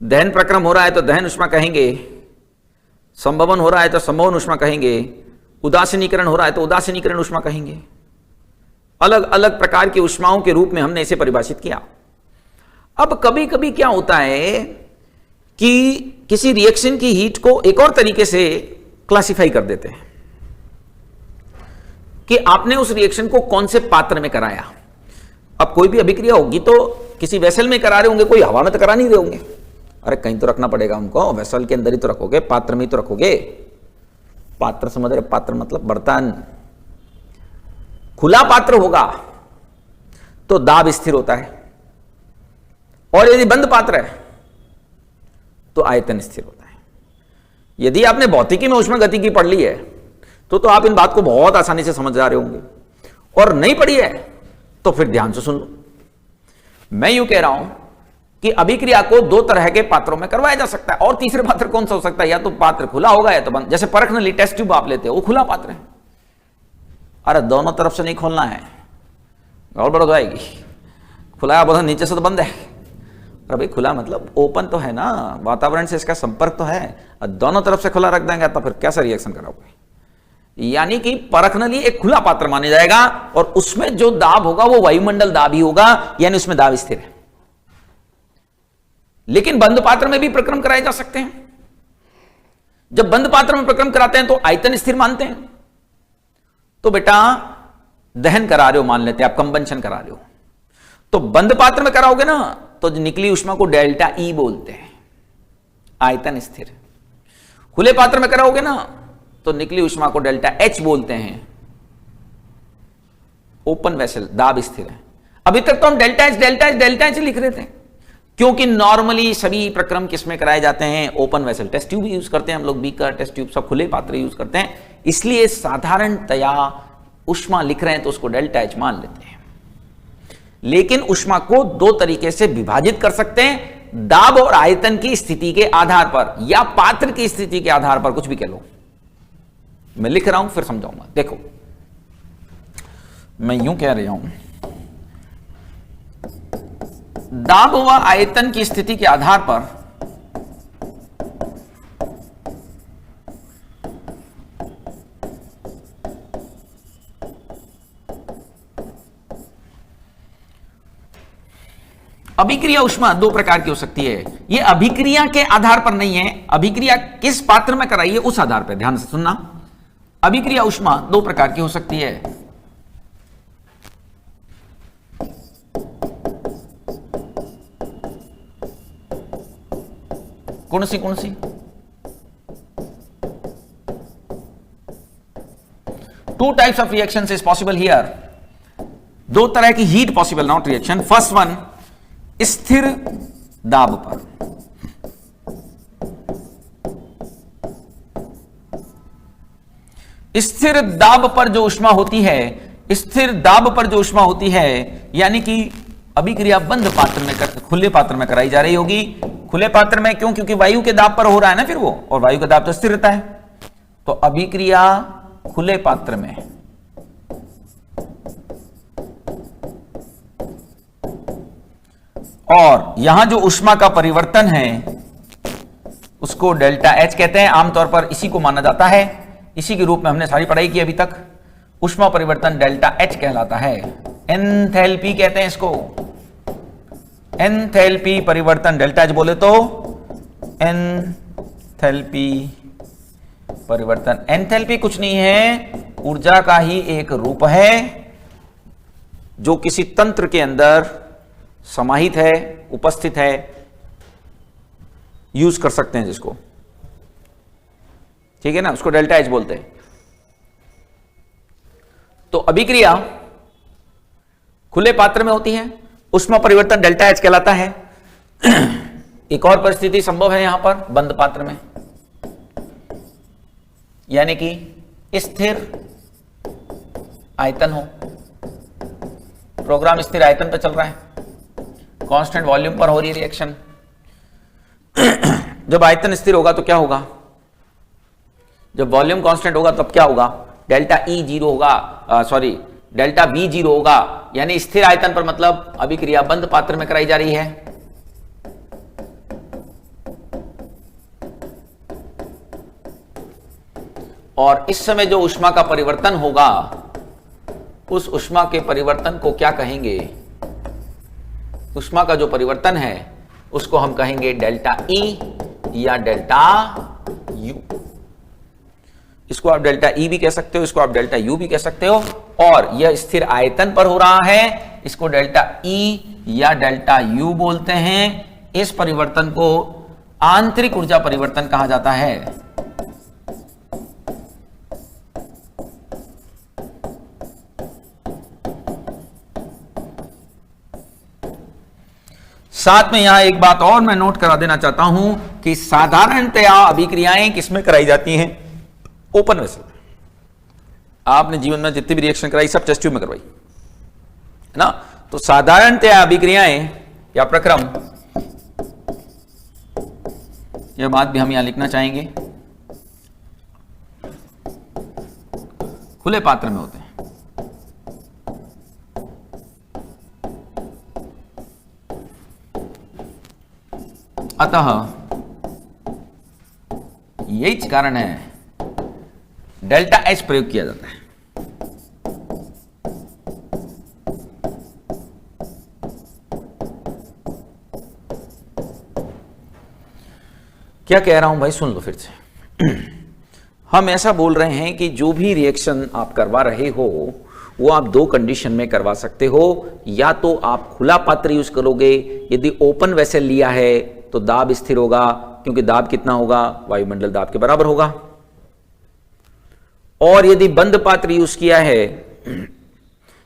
दहन प्रक्रम हो रहा है तो दहन ऊष्मा कहेंगे, संभवन हो रहा है तो संभवन ऊष्मा कहेंगे, उदासीनीकरण हो रहा है तो उदासीनीकरण ऊष्मा कहेंगे। अलग अलग प्रकार की ऊष्माओं के रूप में हमने इसे परिभाषित किया। अब कभी कभी क्या होता है कि किसी रिएक्शन की हीट को एक और तरीके से क्लासिफाई कर देते हैं कि आपने उस रिएक्शन को कौन से पात्र में कराया। अब कोई भी अभिक्रिया होगी तो किसी वेसल में करा रहे होंगे, कोई हवा में तो करा नहीं रहे होंगे, अरे कहीं तो रखना पड़ेगा उनको, वेसल के अंदर ही तो रखोगे, पात्र में ही तो रखोगे। पात्र समझ रहे, पात्र मतलब बर्तन। खुला पात्र होगा तो दाब स्थिर होता है, और यदि बंद पात्र है तो आयतन स्थिर होता है। यदि आपने भौतिकी में ऊष्मागतिकी पढ़ ली है तो आप इन बात को बहुत आसानी से समझ जा रहे होंगे, और नहीं पढ़ी है तो फिर ध्यान से सुन लो। मैं यूं कह रहा हूं कि अभिक्रिया को 2 तरह के पात्रों में करवाया जा सकता है, और तीसरे पात्र कौन सा हो सकता है, या तो पात्र खुला होगा या तो बंद। जैसे परख नली, टेस्ट ट्यूब आप लेते हो, वो खुला पात्र है, अरे दोनों तरफ से नहीं खोलना है, गड़बड़ हो जाएगी। खुला है बोला नीचे से तो बंद है, अरे भाई खुला मतलब ओपन तो है ना, वातावरण से इसका संपर्क तो है, दोनों तरफ से खुला रख देंगे तो फिर कैसा रिएक्शन कराओगे। यानी कि परख नली एक खुला पात्र माना जाएगा, और उसमें जो दाब होगा वो वायुमंडल दाब ही होगा, यानी उसमें दाब स्थिर है। लेकिन बंद पात्र में भी प्रक्रम कराए जा सकते हैं। जब बंद पात्र में प्रक्रम कराते हैं तो आयतन स्थिर मानते हैं। तो बेटा दहन करा रहे हो, मान लेते हैं आप कंबंशन करा रहे हो, तो बंद पात्र में कराओगे ना तो निकली ऊष्मा को डेल्टा E बोलते हैं, आयतन स्थिर। खुले पात्र में कराओगे ना तो निकली ऊष्मा को डेल्टा H बोलते हैं, ओपन वेसल, दाब स्थिर है। अभी तक तो हम डेल्टा एच लिख रहे थे, क्योंकि नॉर्मली सभी प्रक्रम किसमें कराए जाते हैं, open vessel. Test tube use करते हैं हम लोग, बीकर, टेस्ट ट्यूब सब खुले पात्र यूज करते हैं, इसलिए साधारणतया ऊष्मा लिख रहे हैं तो उसको डेल्टा एच मान लेते हैं। लेकिन ऊष्मा को 2 तरीके से विभाजित कर सकते हैं, दाब और आयतन की स्थिति के आधार पर, या पात्र की स्थिति के आधार पर, कुछ भी कह लो। मैं लिख रहा हूं फिर समझाऊंगा। देखो मैं यूं कह रहा हूं, दाब व आयतन की स्थिति के आधार पर अभिक्रिया ऊष्मा 2 प्रकार की हो सकती है। ये अभिक्रिया के आधार पर नहीं है, अभिक्रिया किस पात्र में कराई है उस आधार पर, ध्यान से सुनना। अभिक्रिया ऊष्मा 2 प्रकार की हो सकती है। कौन सी? Two types of reactions is possible here, दो तरह की heat possible, not reaction. First one, स्थिर दाब पर, स्थिर दाब पर जो ऊष्मा होती है, स्थिर दाब पर जो ऊष्मा होती है, यानी कि अभिक्रिया बंद पात्र में खुले पात्र में कराई जा रही होगी। खुले पात्र में क्यों? क्योंकि वायु के दाब पर हो रहा है ना फिर वो, और वायु का दाब तो स्थिर रहता है। तो अभिक्रिया खुले पात्र में, और यहां जो ऊष्मा का परिवर्तन है उसको डेल्टा एच कहते हैं। आमतौर पर इसी को माना जाता है, इसी के रूप में हमने सारी पढ़ाई की अभी तक। ऊष्मा परिवर्तन डेल्टा एच कहलाता है। एंथैल्पी कहते हैं इसको, एंथैल्पी परिवर्तन, डेल्टा एच बोले तो एंथैल्पी परिवर्तन। एंथैल्पी कुछ नहीं है, ऊर्जा का ही एक रूप है जो किसी तंत्र के अंदर समाहित है, उपस्थित है, यूज कर सकते हैं जिसको, ठीक है ना, उसको डेल्टा एच बोलते हैं। तो अभिक्रिया खुले पात्र में होती है, ऊष्मा परिवर्तन डेल्टा एच कहलाता है। एक और परिस्थिति संभव है यहां पर, बंद पात्र में, यानी कि स्थिर आयतन हो, प्रोग्राम स्थिर आयतन पर चल रहा है, कांस्टेंट वॉल्यूम पर हो रही रिएक्शन। जब आयतन स्थिर होगा तो क्या होगा? जब वॉल्यूम कांस्टेंट होगा तब क्या होगा? डेल्टा ई जीरो होगा, सॉरी डेल्टा वी जीरो होगा, यानी स्थिर आयतन पर, मतलब अभिक्रिया बंद पात्र में कराई जा रही है। और इस समय जो ऊष्मा का परिवर्तन होगा, उस ऊष्मा के परिवर्तन को क्या कहेंगे? ऊष्मा का जो परिवर्तन है उसको हम कहेंगे डेल्टा ई या डेल्टा यू। इसको आप डेल्टा ई भी कह सकते हो, इसको आप डेल्टा यू भी कह सकते हो। और यह स्थिर आयतन पर हो रहा है, इसको डेल्टा ई या डेल्टा यू बोलते हैं। इस परिवर्तन को आंतरिक ऊर्जा परिवर्तन कहा जाता है। साथ में यहां एक बात और मैं नोट करा देना चाहता हूं कि साधारणतया अभिक्रियाएं किसमें कराई जाती हैं? Open vessel. आपने जीवन में जितनी भी रिएक्शन कराई सब टेस्ट ट्यूब में करवाई है ना। तो साधारणतया अभिक्रियाएं या प्रक्रम, यह बात भी हम यहां लिखना चाहेंगे, खुले पात्र में होते हैं। अतः यही कारण है डेल्टा एच प्रयोग किया जाता है। क्या कह रहा हूं भाई, सुन लो फिर से। हम ऐसा बोल रहे हैं कि जो भी रिएक्शन आप करवा रहे हो वो आप दो कंडीशन में करवा सकते हो। या तो आप खुला पात्र यूज करोगे, यदि ओपन वेसल लिया है तो दाब स्थिर होगा, क्योंकि दाब कितना होगा? वायुमंडल दाब के बराबर होगा। और यदि बंद पात्र यूज किया है,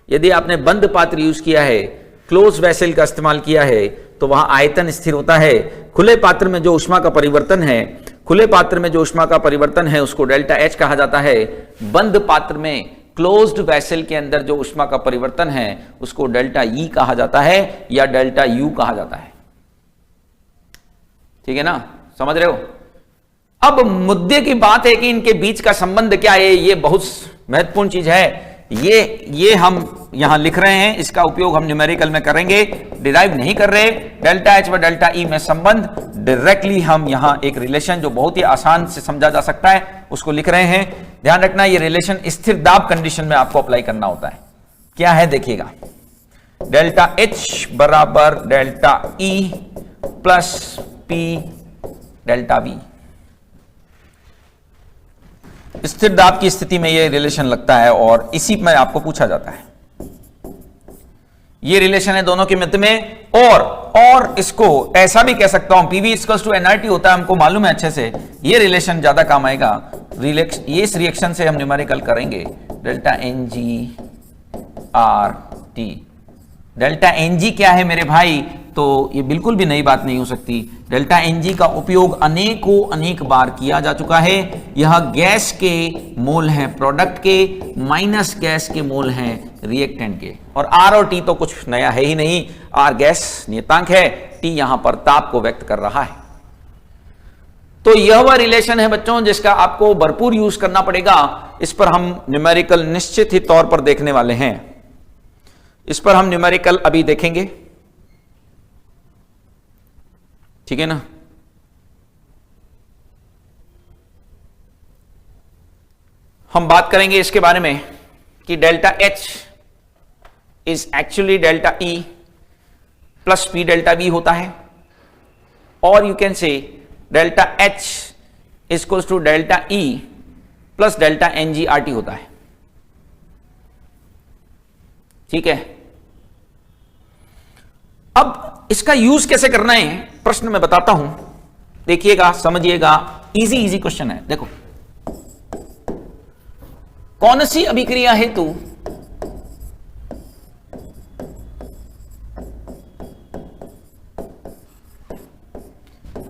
यदि आपने बंद पात्र यूज किया है, क्लोज वेसल का इस्तेमाल किया है, तो वहां आयतन स्थिर होता है। खुले पात्र में जो ऊष्मा का परिवर्तन है, खुले पात्र में जो ऊष्मा का परिवर्तन है उसको डेल्टा एच कहा जाता है। बंद पात्र में, क्लोज्ड वेसल के अंदर जो ऊष्मा का परिवर्तन है उसको डेल्टा ई कहा जाता है या डेल्टा यू कहा जाता है। ठीक है ना, समझ रहे हो? अब मुद्दे की बात है कि इनके बीच का संबंध क्या है। ये बहुत महत्वपूर्ण चीज है। ये हम यहां लिख रहे हैं, इसका उपयोग हम न्यूमेरिकल में करेंगे, डिराइव नहीं कर रहे। डेल्टा एच व डेल्टा ई में संबंध डायरेक्टली हम यहां एक रिलेशन जो बहुत ही आसान से समझा जा सकता है उसको लिख रहे हैं। ध्यान रखना, ये रिलेशन स्थिर दाब कंडीशन में आपको अप्लाई करना होता है। क्या है देखिएगा, डेल्टा एच बराबर delta E plus P delta we. स्थिर दाब की स्थिति में यह रिलेशन लगता है और इसी में आपको पूछा जाता है। यह रिलेशन है दोनों के मध्य में। और इसको ऐसा भी कह सकता हूं, पीवी इक्वल्स टू एनआरटी होता है, हमको मालूम है अच्छे से। यह रिलेशन ज्यादा काम आएगा। इस रिएक्शन से हम न्यूमेरिकल करेंगे delta N G R T. Delta N G क्या है मेरे भाई? तो ये बिल्कुल भी नई बात नहीं हो सकती। डेल्टा एन जी का उपयोग अनेक बार किया जा चुका है। यह गैस के मोल हैं प्रोडक्ट के, माइनस गैस के मोल हैं रिएक्टेंट के। और आर और टी तो कुछ नया है ही नहीं। आर गैस नियतांक है, टी यहां पर ताप को व्यक्त कर रहा है। तो यह वह रिलेशन है बच्चों जिसका आपको भरपूर यूज करना पड़ेगा। इस पर हम न्यूमेरिकल निश्चित ही तौर पर देखने वाले हैं। इस पर हम न्यूमेरिकल अभी देखेंगे, ठीक है ना। हम बात करेंगे इसके बारे में कि delta H is actually delta E plus P delta V होता है, और you can say delta H equals to delta E plus delta N G R T होता है, ठीक है। अब इसका यूज कैसे करना है प्रश्न में बताता हूं, देखिएगा, समझिएगा। इजी क्वेश्चन है। देखो, कौन सी अभिक्रिया हेतु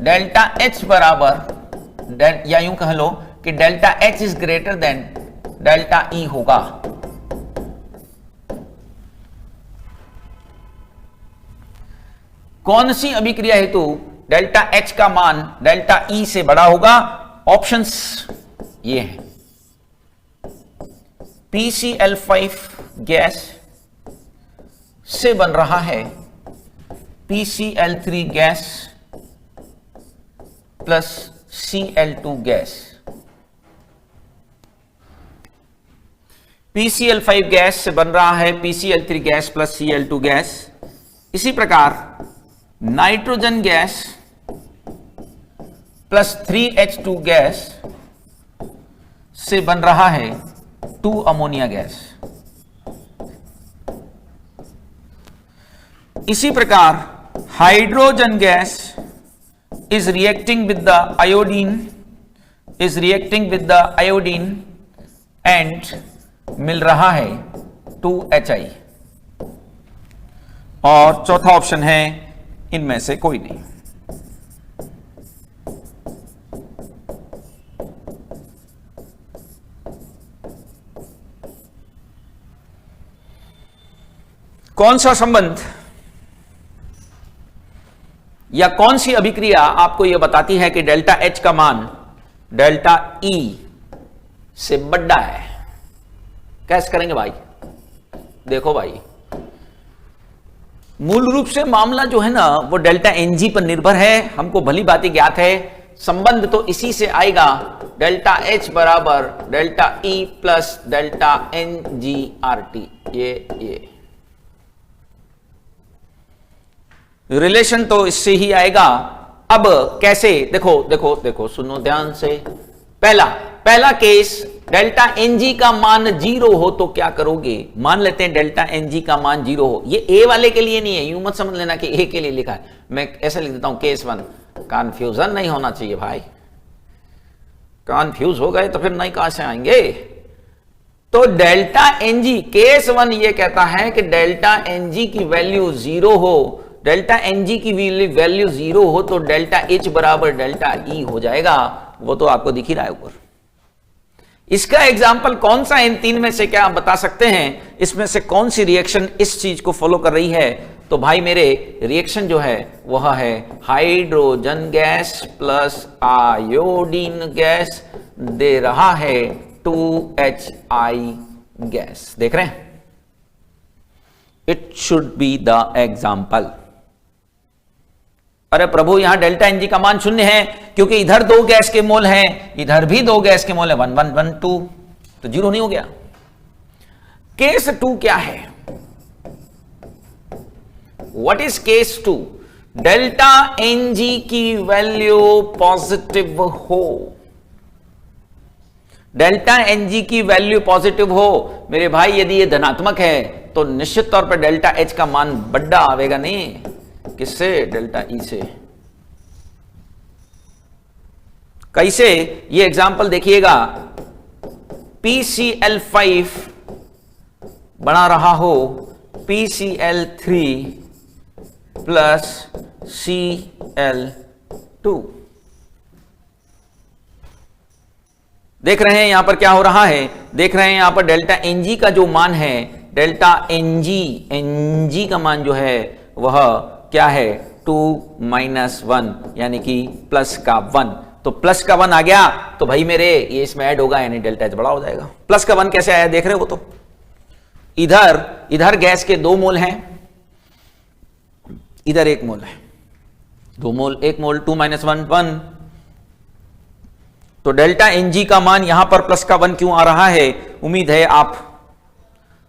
डेल्टा एच बराबर, या यूं कह लो कि delta H is greater than delta E होगा। कौन सी अभिक्रिया हेतु डेल्टा एच का मान डेल्टा ई से बड़ा होगा? ऑप्शंस ये हैं। PCl5 गैस से बन रहा है PCl3 gas plus Cl2 gas. PCl5 gas से बन रहा है PCl3 gas plus Cl2 gas. इसी प्रकार nitrogen gas plus 3H2 gas से बन रहा है 2 अमोनिया गैस। इसी प्रकार hydrogen gas is reacting with the iodine and मिल रहा है 2Hi। और चौथा ऑप्शन है इनमें से कोई नहीं। कौन सा संबंध या कौन सी अभिक्रिया आपको यह बताती है कि डेल्टा एच का मान डेल्टा ई से बड़ा है? कैसे करेंगे भाई? देखो भाई, मूल रूप से मामला जो है ना वो डेल्टा एनजी पर निर्भर है। हमको भली बात ज्ञात है, संबंध तो इसी से आएगा, डेल्टा एच बराबर delta E plus delta N G R T. ये रिलेशन तो इससे ही आएगा। अब कैसे? देखो सुनो ध्यान से। पहला केस, डेल्टा एनजी का मान 0 हो तो क्या करोगे? मान लेते हैं डेल्टा एनजी का मान 0 हो। ये ए वाले के लिए नहीं है, यूं मत समझ लेना कि ए के लिए लिखा है। मैं ऐसा लिख देता हूं केस 1। कंफ्यूजन नहीं होना चाहिए भाई, कंफ्यूज हो गए तो फिर नहीं कहां से आएंगे। तो डेल्टा एनजी केस 1 ये कहता है कि डेल्टा एनजी की वैल्यू 0 हो। डेल्टा एनजी की वैल्यू 0 हो तो डेल्टा एच बराबर डेल्टा ई हो जाएगा। वो तो आपको दिख ही रहा है ऊपर। इसका एग्जाम्पल कौन सा इन तीन में से क्या आप बता सकते हैं? इसमें से कौन सी रिएक्शन इस चीज को फॉलो कर रही है? तो भाई मेरे रिएक्शन जो है वह है hydrogen gas plus iodine gas दे रहा है 2HI गैस। देख रहे हैं? It should be the example. अरे प्रभु, यहां डेल्टा एनजी का मान 0 है क्योंकि इधर 2 गैस के मोल हैं, इधर भी 2 गैस के मोल है, 1 1 1 2, तो 0 नहीं हो गया। केस 2 क्या है? What is case 2? Delta N G की वैल्यू पॉजिटिव हो। डेल्टा एनजी की वैल्यू पॉजिटिव हो मेरे भाई। यदि ये धनात्मक है तो निश्चित तौर पर डेल्टा एच का मान बड़ा आवेगा। नहीं, किससे? डेल्टा ई से। कैसे? ये एग्जाम्पल देखिएगा। PCl5 बना रहा हो PCl3 प्लस Cl2। देख रहे हैं यहां पर क्या हो रहा है, देख रहे हैं यहां पर डेल्टा Ng का जो मान है, डेल्टा Ng का मान जो है वह क्या है 2 - 1 यानी कि प्लस का 1। तो प्लस का 1 आ गया तो भाई मेरे ये इसमें ऐड होगा यानी डेल्टा H बड़ा हो जाएगा। प्लस का 1 कैसे आया देख रहे हो, तो इधर गैस के 2 मोल हैं, इधर 1 मोल है, 2 मोल 1 मोल, 2 - 1 1। तो डेल्टा Ng का मान यहां पर प्लस का 1 क्यों आ रहा है, उम्मीद है आप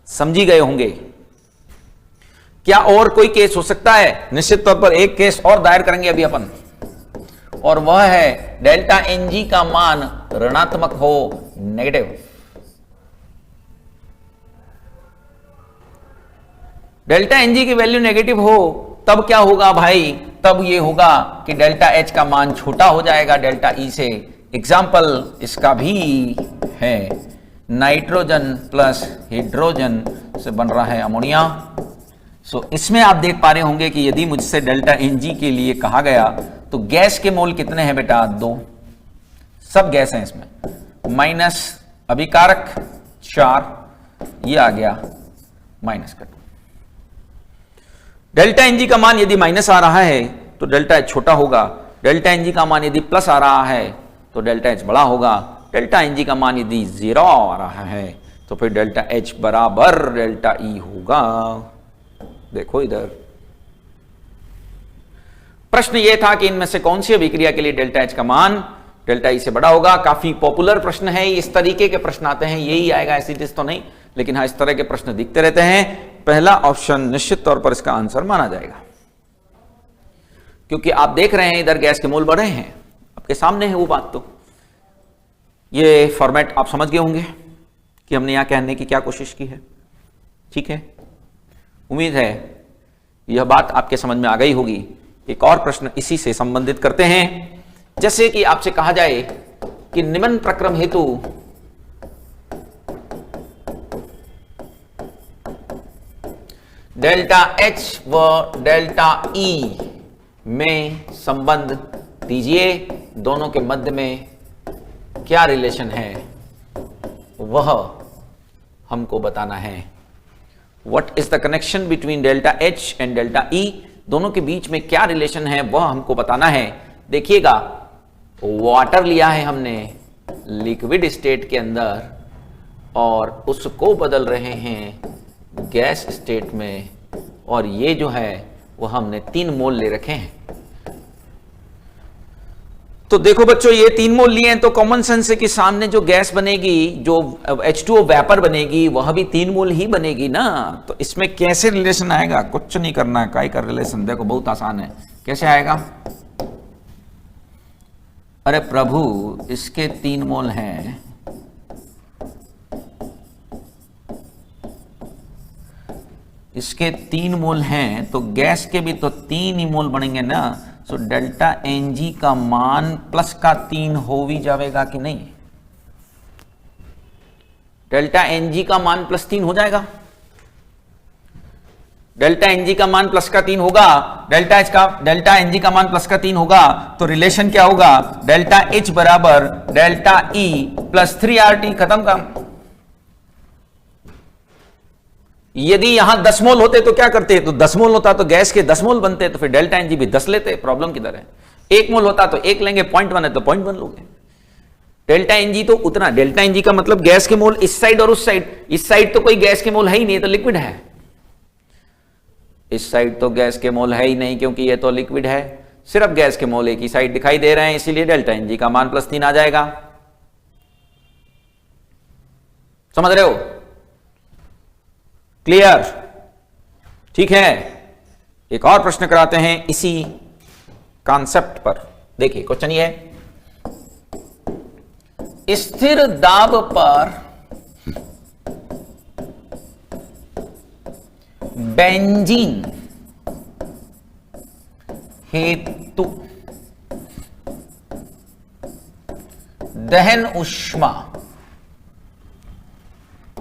समझी गए होंगे। क्या और कोई केस हो सकता है? निश्चित तौर पर एक केस और दायर करेंगे अभी अपन, और वह है डेल्टा Ng का मान ऋणात्मक हो, नेगेटिव। डेल्टा Ng की वैल्यू नेगेटिव हो तब क्या होगा भाई, तब ये होगा कि डेल्टा H का मान छोटा हो जाएगा डेल्टा E से। एग्जाम्पल इसका भी है, नाइट्रोजन प्लस हाइड्रोजन से बन रहा है अमोनिया। सो इसमें आप देख पा रहे होंगे कि यदि मुझसे डेल्टा Ng के लिए कहा गया तो गैस के मोल कितने हैं बेटा, 2, सब गैस हैं इसमें, माइनस अभिकारक 4, ये आ गया माइनस का 2। डेल्टा Ng का मान यदि माइनस आ रहा है तो डेल्टा H छोटा होगा, डेल्टा Ng का मान यदि प्लस आ रहा है तो डेल्टा H बड़ा होगा, डेल्टा Ng का मान यदि 0 आ रहा है तो फिर डेल्टा H बराबर डेल्टा E होगा। देखो इधर प्रश्न यह था कि इनमें से कौन सी अभिक्रिया के लिए डेल्टा H का मान डेल्टा E से बड़ा होगा। काफी पॉपुलर प्रश्न है, इस तरीके के प्रश्न आते हैं, यही आएगा ऐसी चीज तो नहीं, लेकिन हाँ इस तरह के प्रश्न दिखते रहते हैं। पहला ऑप्शन निश्चित तौर पर इसका आंसर माना जाएगा, क्योंकि आप देख रहे हैं इधर गैस के मोल बढ़ रहे हैं, आपके सामने है वो बात। तो ये फॉर्मेट आप समझ गए होंगे कि हमने यहां कहने की क्या कोशिश की है, ठीक है। उम्मीद है यह बात आपके समझ में आ गई होगी। एक और प्रश्न इसी से संबंधित करते हैं, जैसे कि आपसे कहा जाए कि निम्न प्रक्रम हेतु डेल्टा H व डेल्टा E में संबंध दीजिए, दोनों के मध्य में क्या रिलेशन है वह हमको बताना है। What is the connection between delta H and delta E, दोनों के बीच में क्या रिलेशन है वह हमको बताना है। देखिएगा वाटर लिया है हमने लिक्विड स्टेट के अंदर और उसको बदल रहे हैं गैस स्टेट में, और ये जो है वो हमने 3 मोल ले रखे हैं। तो देखो बच्चों ये 3 मोल लिए हैं तो कॉमन सेंस है कि सामने जो गैस बनेगी, जो H2O वेपर बनेगी, वह भी 3 मोल ही बनेगी ना। तो इसमें कैसे रिलेशन आएगा, कुछ नहीं करना है, काय का रिलेशन देखो बहुत आसान है। कैसे आएगा, अरे प्रभु इसके 3 मोल हैं, इसके 3 मोल हैं तो गैस के भी तो 3 ही मोल बनेंगे ना। सो डेल्टा Ng का मान प्लस का 3 हो भी जाएगा कि नहीं, डेल्टा Ng का मान प्लस 3 हो जाएगा, डेल्टा Ng का मान प्लस का 3 होगा, डेल्टा Ng का मान प्लस का 3 होगा, तो रिलेशन क्या होगा, डेल्टा H बराबर डेल्टा E प्लस 3RT, खत्म काम। यदि यहां 10 मोल होते तो क्या करते, तो 10 मोल होता तो गैस के 10 मोल बनते, तो फिर डेल्टा Ng भी 10 लेते, प्रॉब्लम किधर है। 1 मोल होता तो 1 लेंगे, 0.1 है तो 0.1 लोगे। डेल्टा Ng तो उतना, डेल्टा Ng का मतलब गैस के मोल इस साइड और उस साइड, इस साइड तो कोई गैस के मोल है ही नहीं, तो लिक्विड है, इस साइड तो गैस के मोल है ही नहीं क्योंकि ये तो लिक्विड है, सिर्फ गैस के मोल एक ही साइड दिखाई दे रहे हैं, इसीलिए डेल्टा Ng का मान प्लस 3 आ जाएगा। समझ रहे हो, क्लियर, ठीक है। एक और प्रश्न कराते हैं इसी कॉन्सेप्ट पर। देखिए क्वेश्चन ये है, स्थिर दाब पर बेंजीन हेतु दहन ऊष्मा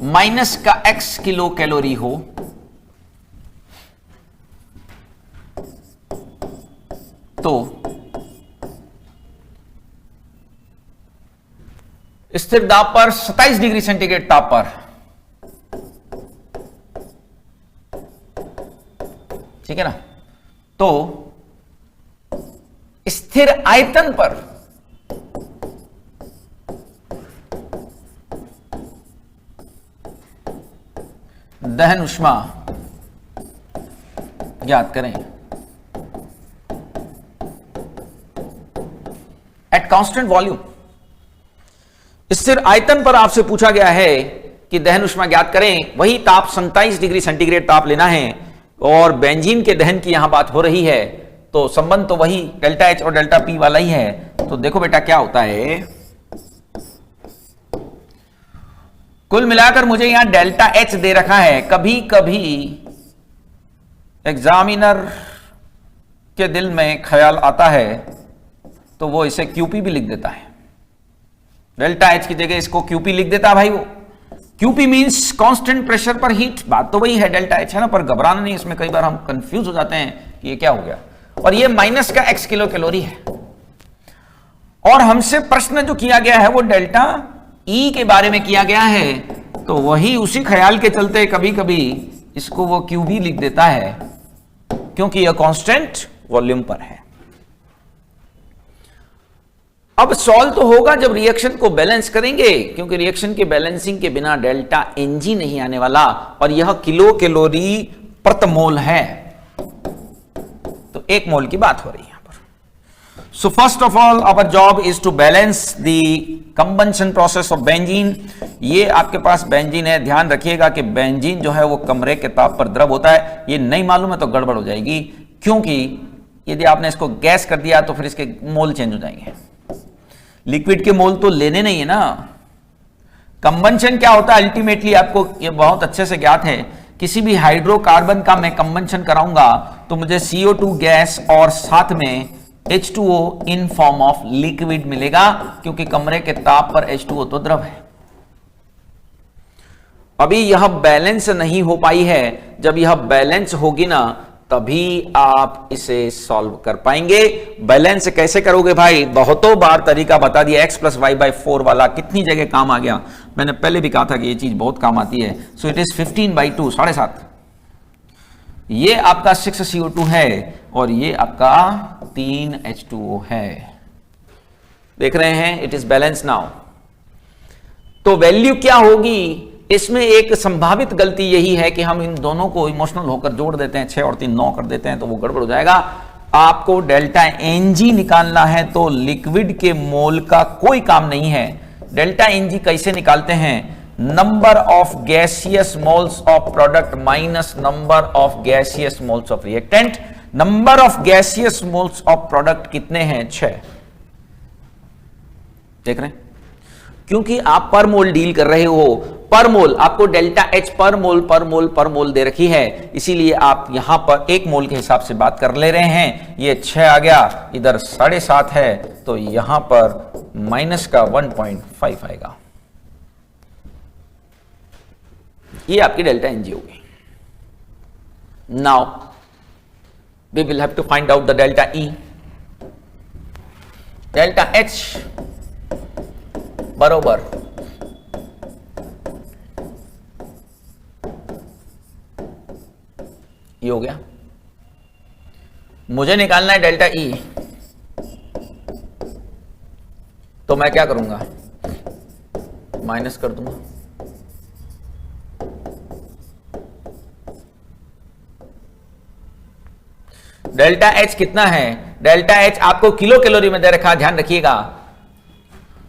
माइनस का x किलो कैलोरी हो तो स्थिर दाब पर 27 डिग्री सेंटीग्रेड ताप पर, ठीक है ना, तो स्थिर आयतन पर दहन ऊष्मा ज्ञात करें एट कांस्टेंट वॉल्यूम। स्थिर आयतन पर आपसे पूछा गया है कि दहन ऊष्मा ज्ञात करें, वही ताप 27 डिग्री सेंटीग्रेड ताप लेना है और बेंजीन के दहन की यहां बात हो रही है, तो संबंध तो वही डेल्टा एच और डेल्टा पी वाला ही है। तो देखो बेटा क्या होता है, कुल मिलाकर मुझे यहां डेल्टा एच दे रखा है। कभी कभी एग्जामिनर के दिल में ख्याल आता है तो वो इसे क्यूपी भी लिख देता है, डेल्टा एच की जगह इसको क्यूपी लिख देता है भाई। वो क्यूपी मींस कांस्टेंट प्रेशर पर हीट, बात तो वही है, डेल्टा एच है ना, पर घबराना नहीं, इसमें कई बार हम कंफ्यूज हो जाते हैं कि ये क्या हो गया। और ये माइनस का x किलो कैलोरी है और हमसे प्रश्न जो किया गया है वो डेल्टा ई के बारे में किया गया है, तो वही उसी ख्याल के चलते कभी कभी इसको वो क्यू भी लिख देता है क्योंकि यह कांस्टेंट वॉल्यूम पर है। अब सॉल्व तो होगा जब रिएक्शन को बैलेंस करेंगे, क्योंकि रिएक्शन के बैलेंसिंग के बिना डेल्टा एनजी नहीं आने वाला और यह किलो कैलोरी प्रति मोल है, तो 1 मोल की बात हो रही है यहां पर। So first of all our job is to balance the combustion process of benzene. ये आपके पास बेंजीन है, ध्यान रखिएगा कि बेंजीन जो है वो कमरे के ताप पर द्रव होता है। ये नहीं मालूम है तो गड़बड़ हो जाएगी, क्योंकि यदि आपने इसको गैस कर दिया तो फिर इसके मोल चेंज हो जाएंगे। लिक्विड के मोल तो लेने नहीं है ना। कंबंशन क्या होता है अल्टीमेटली आपको ये बहुत अच्छे से ज्ञात है। किसी भी हाइड्रोकार्बन का मैं कंबंशन कराऊंगा तो मुझे CO2 गैस और साथ में H2O in form of liquid मिलेगा, क्योंकि कमरे के ताप पर H2O तो द्रव है। अभी यह बैलेंस नहीं हो पाई है, जब यह बैलेंस होगी ना तभी आप इसे सॉल्व कर पाएंगे। बैलेंस कैसे करोगे भाई, बहुतों बार तरीका बता दिया, x + y/4 वाला कितनी जगह काम आ गया। मैंने पहले भी कहा था कि ये चीज बहुत काम आती है। So it is 15/2 7.5। ये आपका 6 CO2 है और ये आपका 3 H2O है। देख रहे हैं, इट इज बैलेंस नाउ। तो वैल्यू क्या होगी, इसमें एक संभावित गलती यही है कि हम इन दोनों को इमोशनल होकर जोड़ देते हैं, 6 और 3 9 कर देते हैं, तो वो गड़बड़ हो जाएगा। आपको डेल्टा एनजी निकालना है तो लिक्विड के मोल का कोई काम नहीं है। डेल्टा एनजी कैसे निकालते हैं, number of gaseous moles of product minus number of gaseous moles of reactant. Number of gaseous moles of product कितने हैं, 6। देख रहे हैं, क्योंकि आप पर मोल डील कर रहे हो, पर मोल आपको डेल्टा एच पर मोल दे रखी है, इसीलिए आप यहां पर 1 मोल के हिसाब से बात कर ले रहे हैं। ये 6 आ गया, इधर 7.5 है, तो यहां पर माइनस का 1.5 आएगा। ये आपकी डेल्टा एनजी होगी। Now we will have to find out the delta E. Delta H बरोबर ये हो गया। मुझे निकालना है डेल्टा ई, तो मैं क्या करूंगा, माइनस कर दूंगा। डेल्टा एच कितना है, डेल्टा एच आपको किलो कैलोरी में दे रखा है, ध्यान रखिएगा।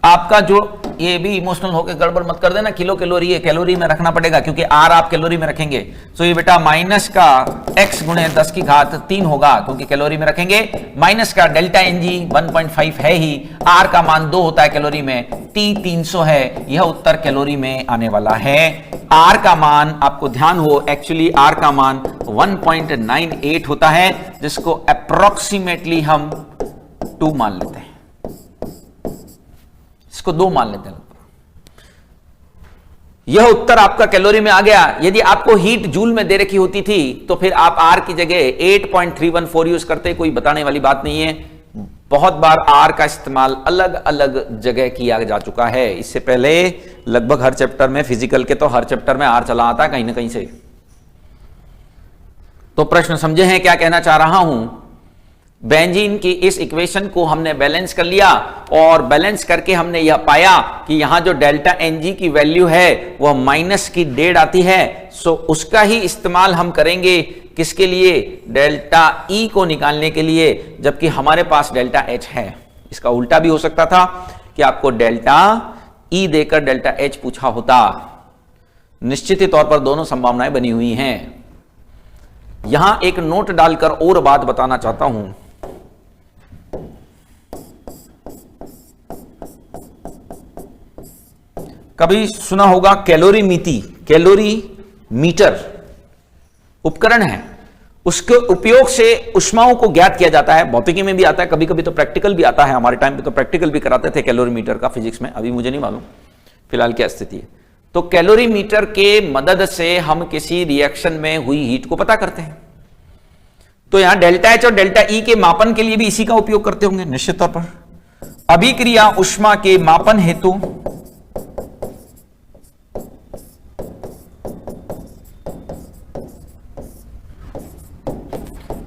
आपका जो ये भी इमोशनल होकर गड़बड़ मत कर देना, किलो कैलोरी है, कैलोरी में रखना पड़ेगा, क्योंकि आर आप कैलोरी में रखेंगे। सो ये बेटा माइनस का x गुणे 10 की घात 3 होगा, क्योंकि कैलोरी में रखेंगे। माइनस का डेल्टा एनजी 1.5 है ही, आर का मान 2 होता है कैलोरी में, T 300 है, यह उत्तर कैलोरी में आने वाला है। आर का मान आपको ध्यान हो, एक्चुअली आर का मान 1.98 होता है, जिसको अप्रोक्सीमेटली हम 2 मान लेते हैं, इसको 2 मान लेते हैं। यह उत्तर आपका कैलोरी में आ गया। यदि आपको हीट जूल में दे रखी होती थी तो फिर आप आर की जगह 8.314 यूज करते, कोई बताने वाली बात नहीं है। बहुत बार आर का इस्तेमाल अलग अलग जगह किया जा चुका है। इससे पहले लगभग हर चैप्टर में, फिजिकल के तो हर चैप्टर में आर चला आता है कहीं ना कहीं से। तो प्रश्न समझे हैं क्या कहना चाह रहा हूं? बेंजीन की इस इक्वेशन को हमने बैलेंस कर लिया और बैलेंस करके हमने यह पाया कि यहां जो डेल्टा एनजी की वैल्यू है वह माइनस की 1.5 आती है। सो उसका ही इस्तेमाल हम करेंगे किसके लिए? डेल्टा ई को निकालने के लिए, जबकि हमारे पास डेल्टा एच है। इसका उल्टा भी हो सकता था कि आपको डेल्टा ई देकर डेल्टा एच पूछा होता। निश्चित ही तौर पर दोनों संभावनाएं बनी हुई हैं। यहां एक नोट डालकर और बात बताना चाहता हूं। कभी सुना होगा कैलोरीमीटर, कैलोरी मीटर उपकरण है, उसके उपयोग से उष्माओं को ज्ञात किया जाता है। भौतिकी में भी आता है, कभी कभी तो प्रैक्टिकल भी आता है। हमारे टाइम पे तो प्रैक्टिकल भी कराते थे कैलोरीमीटर का फिजिक्स में, अभी मुझे नहीं मालूम फिलहाल क्या स्थिति है। तो कैलोरीमीटर के मदद से हम किसी रिएक्शन में हुई हीट को पता करते हैं। तो यहां डेल्टा एच और डेल्टा ई के मापन के लिए भी इसी का उपयोग करते होंगे निश्चित तौर पर। अभिक्रिया उष्मा के मापन हेतु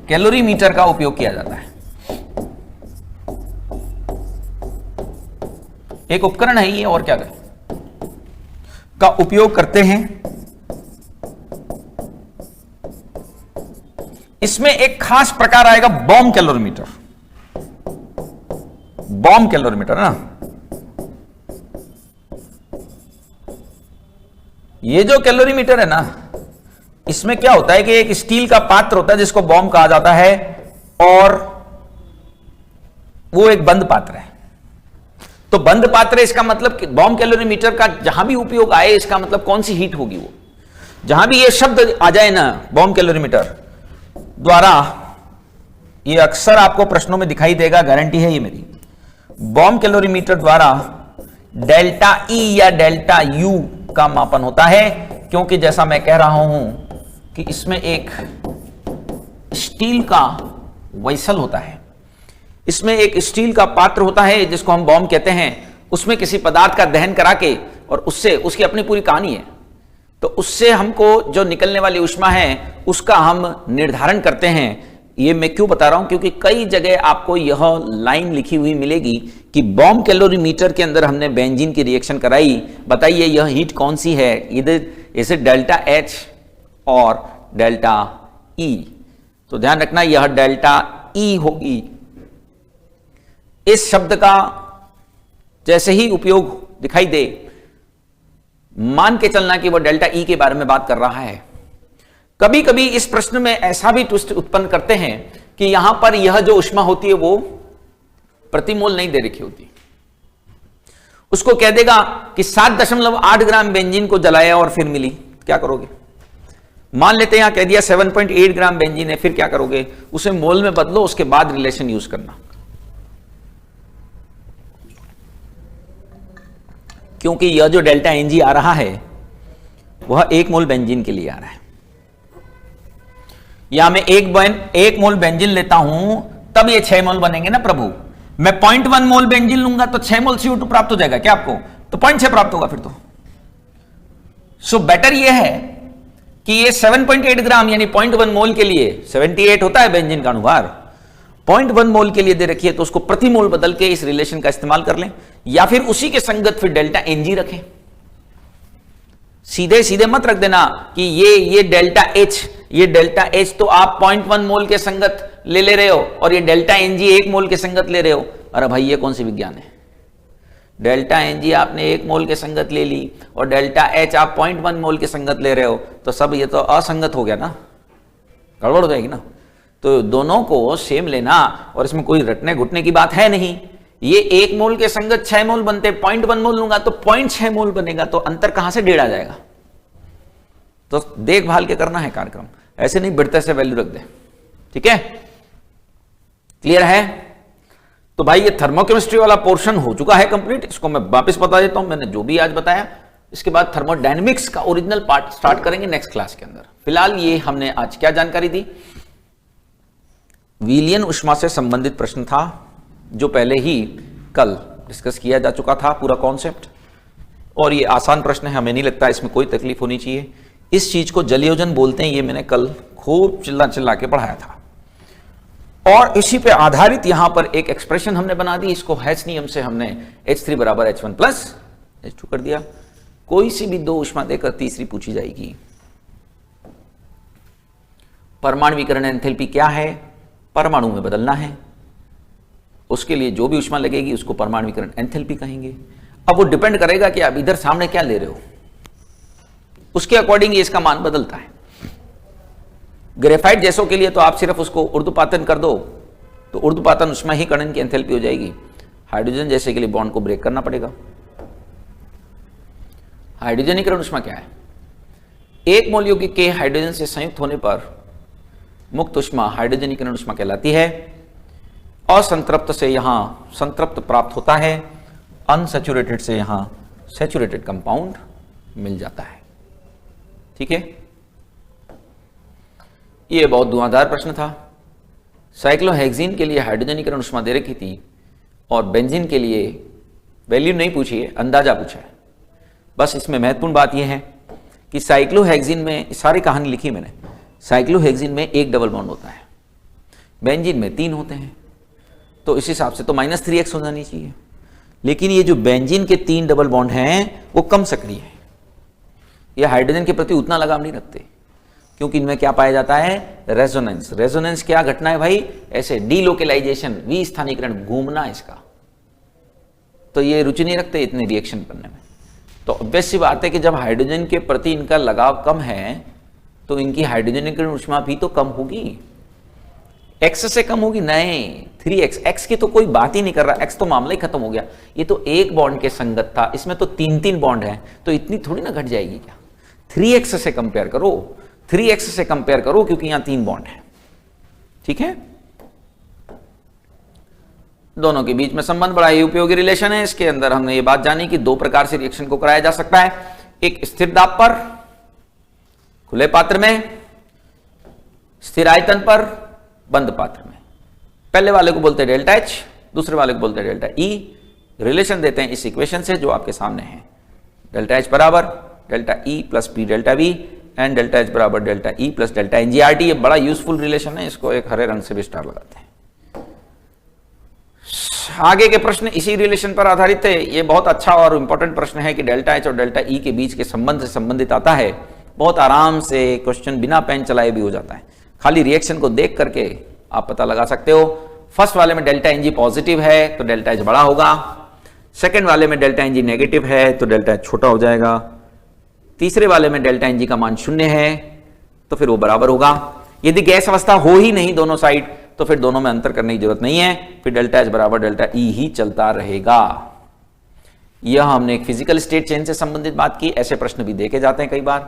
कैलोरीमीटर का उपयोग किया जाता है। एक उपकरण है ये, और क्या करें, का उपयोग करते हैं। इसमें एक खास प्रकार आएगा बॉम्ब कैलोरीमीटर। बॉम्ब कैलोरीमीटर ना, ये जो कैलोरीमीटर है ना, इसमें क्या होता है कि एक स्टील का पात्र होता है जिसको बॉम्ब कहा जाता है, और वो एक बंद पात्र है। तो बंद पात्र, इसका मतलब बॉम्ब कैलोरीमीटर का जहां भी उपयोग आए, इसका मतलब कौन सी हीट होगी वो, जहां भी ये शब्द आ जाए ना बॉम्ब कैलोरीमीटर द्वारा, ये अक्सर आपको प्रश्नों में दिखाई देगा, गारंटी है ये मेरी। बॉम्ब कैलोरीमीटर द्वारा डेल्टा ई या डेल्टा यू का मापन होता है, क्योंकि जैसा मैं कह रहा हूं कि इसमें एक स्टील का वेसल होता है, इसमें एक स्टील का पात्र होता है जिसको हम बॉम्ब कहते हैं। उसमें किसी पदार्थ का दहन करा के, और उससे, उसकी अपनी पूरी कहानी है, तो उससे हमको जो निकलने वाली उष्मा है उसका हम निर्धारण करते हैं। ये मैं क्यों बता रहा हूं, क्योंकि कई जगह आपको यह लाइन लिखी हुई मिलेगी कि बॉम्ब कैलोरीमीटर के अंदर हमने बेंजीन की रिएक्शन कराई, बताइए यह हीट कौन सी है, इसे डेल्टा एच और डेल्टा ई। तो ध्यान रखना यह डेल्टा ई होगी। इस शब्द का जैसे ही उपयोग दिखाई दे, मान के चलना कि वह डेल्टा ई के बारे में बात कर रहा है। कभी कभी इस प्रश्न में ऐसा भी ट्विस्ट उत्पन्न करते हैं कि यहां पर यह जो उष्मा होती है वो प्रतिमोल नहीं दे रखी होती। उसको कह देगा कि 7.8 ग्राम बेंजीन को जलाया और फिर मिली, क्या करोगे? मान लेते हैं यहां कह दिया 7.8 ग्राम बेंजीन है, फिर क्या करोगे? उसे मोल में बदलो, उसके बाद रिलेशन यूज करना, क्योंकि यह जो डेल्टा एनजी आ रहा है वह 1 मोल बेंजीन के लिए आ रहा है। या मैं 1 मोल बेंजीन लेता हूं तब ये 6 मोल बनेंगे ना प्रभु। मैं 0.1 मोल बेंजीन लूंगा तो 6 मोल CO2 प्राप्त हो जाएगा क्या आपको? तो 0.6 प्राप्त होगा फिर तो। सो बेटर ये है कि ये 7.8 ग्राम यानी 0.1 मोल के लिए 78 होता है बेंजीन का अनुभार, 0.1 मोल के लिए दे रखी है, तो उसको प्रति मोल बदल के इस रिलेशन का इस्तेमाल कर लें, या फिर उसी के संगत फिर डेल्टा एनजी रखें। सीधे सीधे मत रख देना कि ये डेल्टा एच तो आप 0.1 मोल के संगत ले रहे हो और ये डेल्टा एनजी 1 मोल के संगत ले रहे हो। अरे भाई ये कौन सी विज्ञान है? डेल्टा एनजी आपने 1 मोल के संगत ले ली और डेल्टा एच आप 0.1 मोल के संगत ले रहे हो, तो सब ये तो असंगत हो गया ना, गड़बड़ हो जाएगी ना। तो दोनों को सेम लेना, और इसमें कोई रटने घुटने की बात है नहीं। ये 1 मोल के संगत 6 मोल बनते, 0.1 मोल लूंगा तो 0.6 मोल बनेगा, तो अंतर कहां से 1.5 आ जाएगा? तो देखभाल के करना है कार्यक्रम, ऐसे नहीं बढ़ते से वैल्यू रख दे। ठीक है, क्लियर है? तो भाई ये थर्मोकेमिस्ट्री वाला पोर्शन हो चुका है कंप्लीट। इसको मैं वापस बता देता हूं, मैंने जो भी आज बताया इसके बाद थर्मोडायनेमिक्स का ओरिजिनल पार्ट स्टार्ट करेंगे नेक्स्ट क्लास के अंदर। फिलहाल ये हमने आज क्या जानकारी दी, विलियन ऊष्मा से संबंधित प्रश्न था जो पहले ही कल डिस्कस किया जा चुका था पूरा कॉन्सेप्ट, और ये आसान प्रश्न है, हमें नहीं लगता इसमें कोई तकलीफ होनी चाहिए। इस चीज को जलयोजन बोलते हैं, ये मैंने कल खूब चिल्ला चिल्ला के पढ़ाया था, और इसी पे आधारित यहां पर एक एक्सप्रेशन हमने बना दी। इसको हेस नियम से हमने H3 बराबर H1 प्लस H2 कर दिया। कोई सी भी दो ऊष्मा देकर तीसरी पूछी जाएगी। परमाणुीकरण एंथैल्पी क्या है, परमाणु में बदलना है, उसके लिए जो भी ऊष्मा लगेगी उसको परमाणुीकरण एंथैल्पी कहेंगे। अब वो डिपेंड करेगा कि आप इधर सामने क्या ले रहे हो, उसके अकॉर्डिंग ये इसका मान बदलता है। ग्रेफाइट जैसों के लिए तो आप सिर्फ उसको ऊर्ध्वपातन कर दो तो ऊर्ध्वपातन ऊष्मा ही कणन की एंथैल्पी हो जाएगी। हाइड्रोजन जैसे के लिए बॉन्ड को ब्रेक करना पड़ेगा। हाइड्रोजनीकरण ऊष्मा क्या है, एक मोल यौगिक के हाइड्रोजन से संयुक्त होने पर मुक्त ऊष्मा हाइड्रोजनीकरण ऊष्मा कहलाती है। असंतृप्त से यहां संतृप्त प्राप्त होता है, अनसैचुरेटेड से यहां सैचुरेटेड कंपाउंड मिल जाता है। ठीक है, यह बहुत धुआंधार प्रश्न था। साइक्लोहेक्सीन के लिए हाइड्रोजनीकरण ऊष्मा दे रखी थी और बेंजीन के लिए वैल्यू नहीं पूछी है, अंदाजा पूछा है। बस इसमें महत्वपूर्ण बात यह है कि साइक्लोहेक्सीन में सारी कहानी लिखी मैंने। साइक्लोहेक्सीन में एक डबल बॉन्ड होता है, बेंजीन में 3 होते हैं, तो इस हिसाब से तो -3x हो जानी चाहिए। लेकिन ये जो बेंजीन के 3 डबल बॉन्ड हैं वो कम सक्रिय है, ये हाइड्रोजन के प्रति उतना लगाव नहीं रखते, क्योंकि इनमें क्या पाया जाता है, रेजोनेंस। रेजोनेंस क्या घटना है भाई, ऐसे डीलोकेलाइजेशन, विस्थानीकरण, घूमना इसका, तो ये रुचि नहीं रखते इतने रिएक्शन करने में। तो ऑब्वियस सी बात है कि जब हाइड्रोजन के प्रति इनका लगाव कम है तो इनकी हाइड्रोजनीकरण ऊष्मा भी तो कम होगी, x से कम होगी, नहीं 3x। x की तो कोई बात ही नहीं कर रहा, x तो मामला ही खत्म हो गया। ये तो एक बॉन्ड के संगत था, इसमें तो 3-3 बॉन्ड हैं, तो इतनी थोड़ी ना घट जाएगी क्या। 3x से कंपेयर करो, 3x से कंपेयर करो, क्योंकि यहां 3 बॉन्ड है। ठीक है, दोनों के बीच में संबंध बड़ा ही उपयोगी रिलेशन है। इसके अंदर हमने ये बात जानी कि 2 प्रकार से रिएक्शन को कराया जा सकता है, एक स्थिर दाब पर खुले पात्र में, स्थिर आयतन पर बंद पात्र में। पहले वाले को बोलते हैं डेल्टा H, दूसरे वाले को बोलते हैं डेल्टा E। रिलेशन देते हैं इस इक्वेशन से जो आपके सामने है, डेल्टा H बराबर delta E plus P delta V and delta H बराबर delta E plus delta NGRT। ये बड़ा यूजफुल रिलेशन है, इसको एक हरे रंग से भी स्टार लगाते हैं। आगे के प्रश्न इसी रिलेशन पर आधारित है। ये बहुत अच्छा और इंपॉर्टेंट प्रश्न है कि डेल्टा H और डेल्टा E के बीच के संबंध से संबंधित आता है। बहुत आराम से क्वेश्चन बिना पेन चलाए भी हो जाता है, खाली रिएक्शन को देख करके आप पता लगा सकते हो। फर्स्ट वाले में डेल्टा Ng पॉजिटिव है तो डेल्टा H बड़ा होगा, सेकेंड वाले में डेल्टा Ng नेगेटिव है तो डेल्टा H छोटा हो जाएगा, तीसरे वाले में डेल्टा Ng का मान 0 है तो फिर वो बराबर होगा। यदि गैस अवस्था हो ही नहीं दोनों साइड तो फिर दोनों में अंतर करने की जरूरत नहीं है, फिर डेल्टा H बराबर डेल्टा E ही चलता रहेगा। यह हमने एक फिजिकल स्टेट चेंज से संबंधित बात की। ऐसे प्रश्न भी देखे जाते हैं कई बार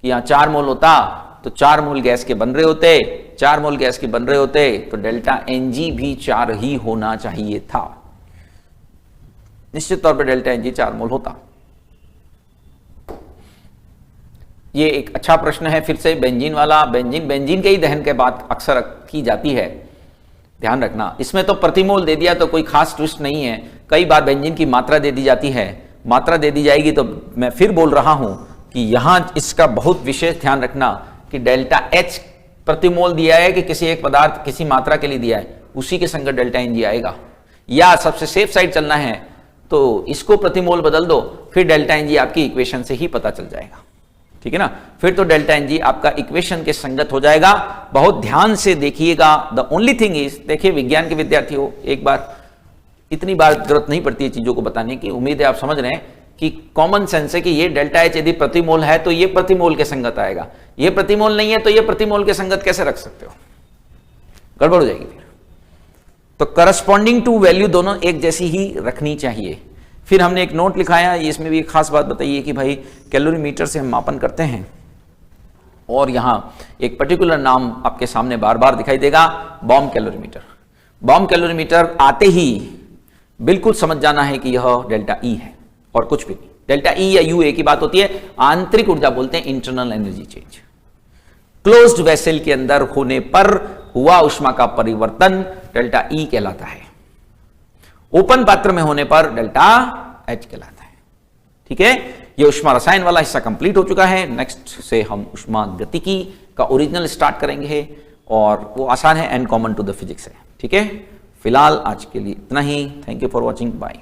कि यहां 4 मोल होता तो 4 मोल गैस के बन रहे होते, 4 मोल गैस के बन रहे होते तो डेल्टा Ng भी 4 ही होना चाहिए था। निश्चित तौर पर डेल्टा Ng 4 मोल होता। ये एक अच्छा प्रश्न है। फिर से बेंजीन वाला, बेंजीन के ही दहन के बात अक्सर की जाती है, ध्यान रखना। इसमें तो प्रतिमोल दे दिया तो कोई खास ट्विस्ट नहीं है। कई बार बेंजीन की मात्रा दे दी जाती है, मात्रा दे दी जाएगी तो मैं फिर बोल रहा हूं कि यहां इसका बहुत विशेष ध्यान रखना कि डेल्टा H प्रतिमोल दिया है कि किसी एक पदार्थ किसी मात्रा के लिए दिया है, उसी के संगत डेल्टा Ng आएगा। या सबसे सेफ साइड चलना है तो इसको प्रतिमोल बदल दो, फिर डेल्टा Ng आपकी इक्वेशन से ही पता चल जाएगा। ठीक है ना, फिर तो डेल्टा Ng आपका इक्वेशन के संगत हो जाएगा। बहुत ध्यान से देखिएगा। द ओनली थिंग इज, देखिए विज्ञान के विद्यार्थी हो, एक बार इतनी बार जरूरत नहीं पड़ती है चीजों को बताने की, उम्मीद है आप समझ रहे हैं कि कॉमन सेंस है कि ये डेल्टा H यदि प्रतिमोल है तो ये प्रतिमोल के संगत आएगा, ये प्रतिमोल नहीं है तो ये प्रतिमोल के संगत कैसे रख सकते हो, गड़बड़ हो जाएगी फिर। तो करस्पॉन्डिंग टू वैल्यू दोनों एक जैसी ही रखनी चाहिए। फिर हमने एक नोट लिखाया, इसमें भी एक खास बात बताइए कि भाई कैलोरीमीटर से हम मापन करते हैं और यहां एक पर्टिकुलर नाम आपके सामने बार बार दिखाई देगा, बॉम्ब कैलोरीमीटर। बॉम्ब कैलोरीमीटर आते ही बिल्कुल समझ जाना है कि यह डेल्टा E है और कुछ भी नहीं। डेल्टा ई या यू एक ही बात होती है, आंतरिक ऊर्जा बोलते हैं internal energy change. Closed vessel के अंदर होने पर हुआ ऊष्मा का परिवर्तन डेल्टा ई कहलाता है, ओपन पात्र में होने पर डेल्टा एच कहलाता है। ठीक है, ये ऊष्मा रसायन वाला हिस्सा कंप्लीट हो चुका है। नेक्स्ट से हम ऊष्मा गतिकी का ओरिजिनल स्टार्ट करेंगे और वो आसान है, and common to the physics है। ठीक है, फिलहाल आज के लिए इतना ही। Thank you for watching, bye.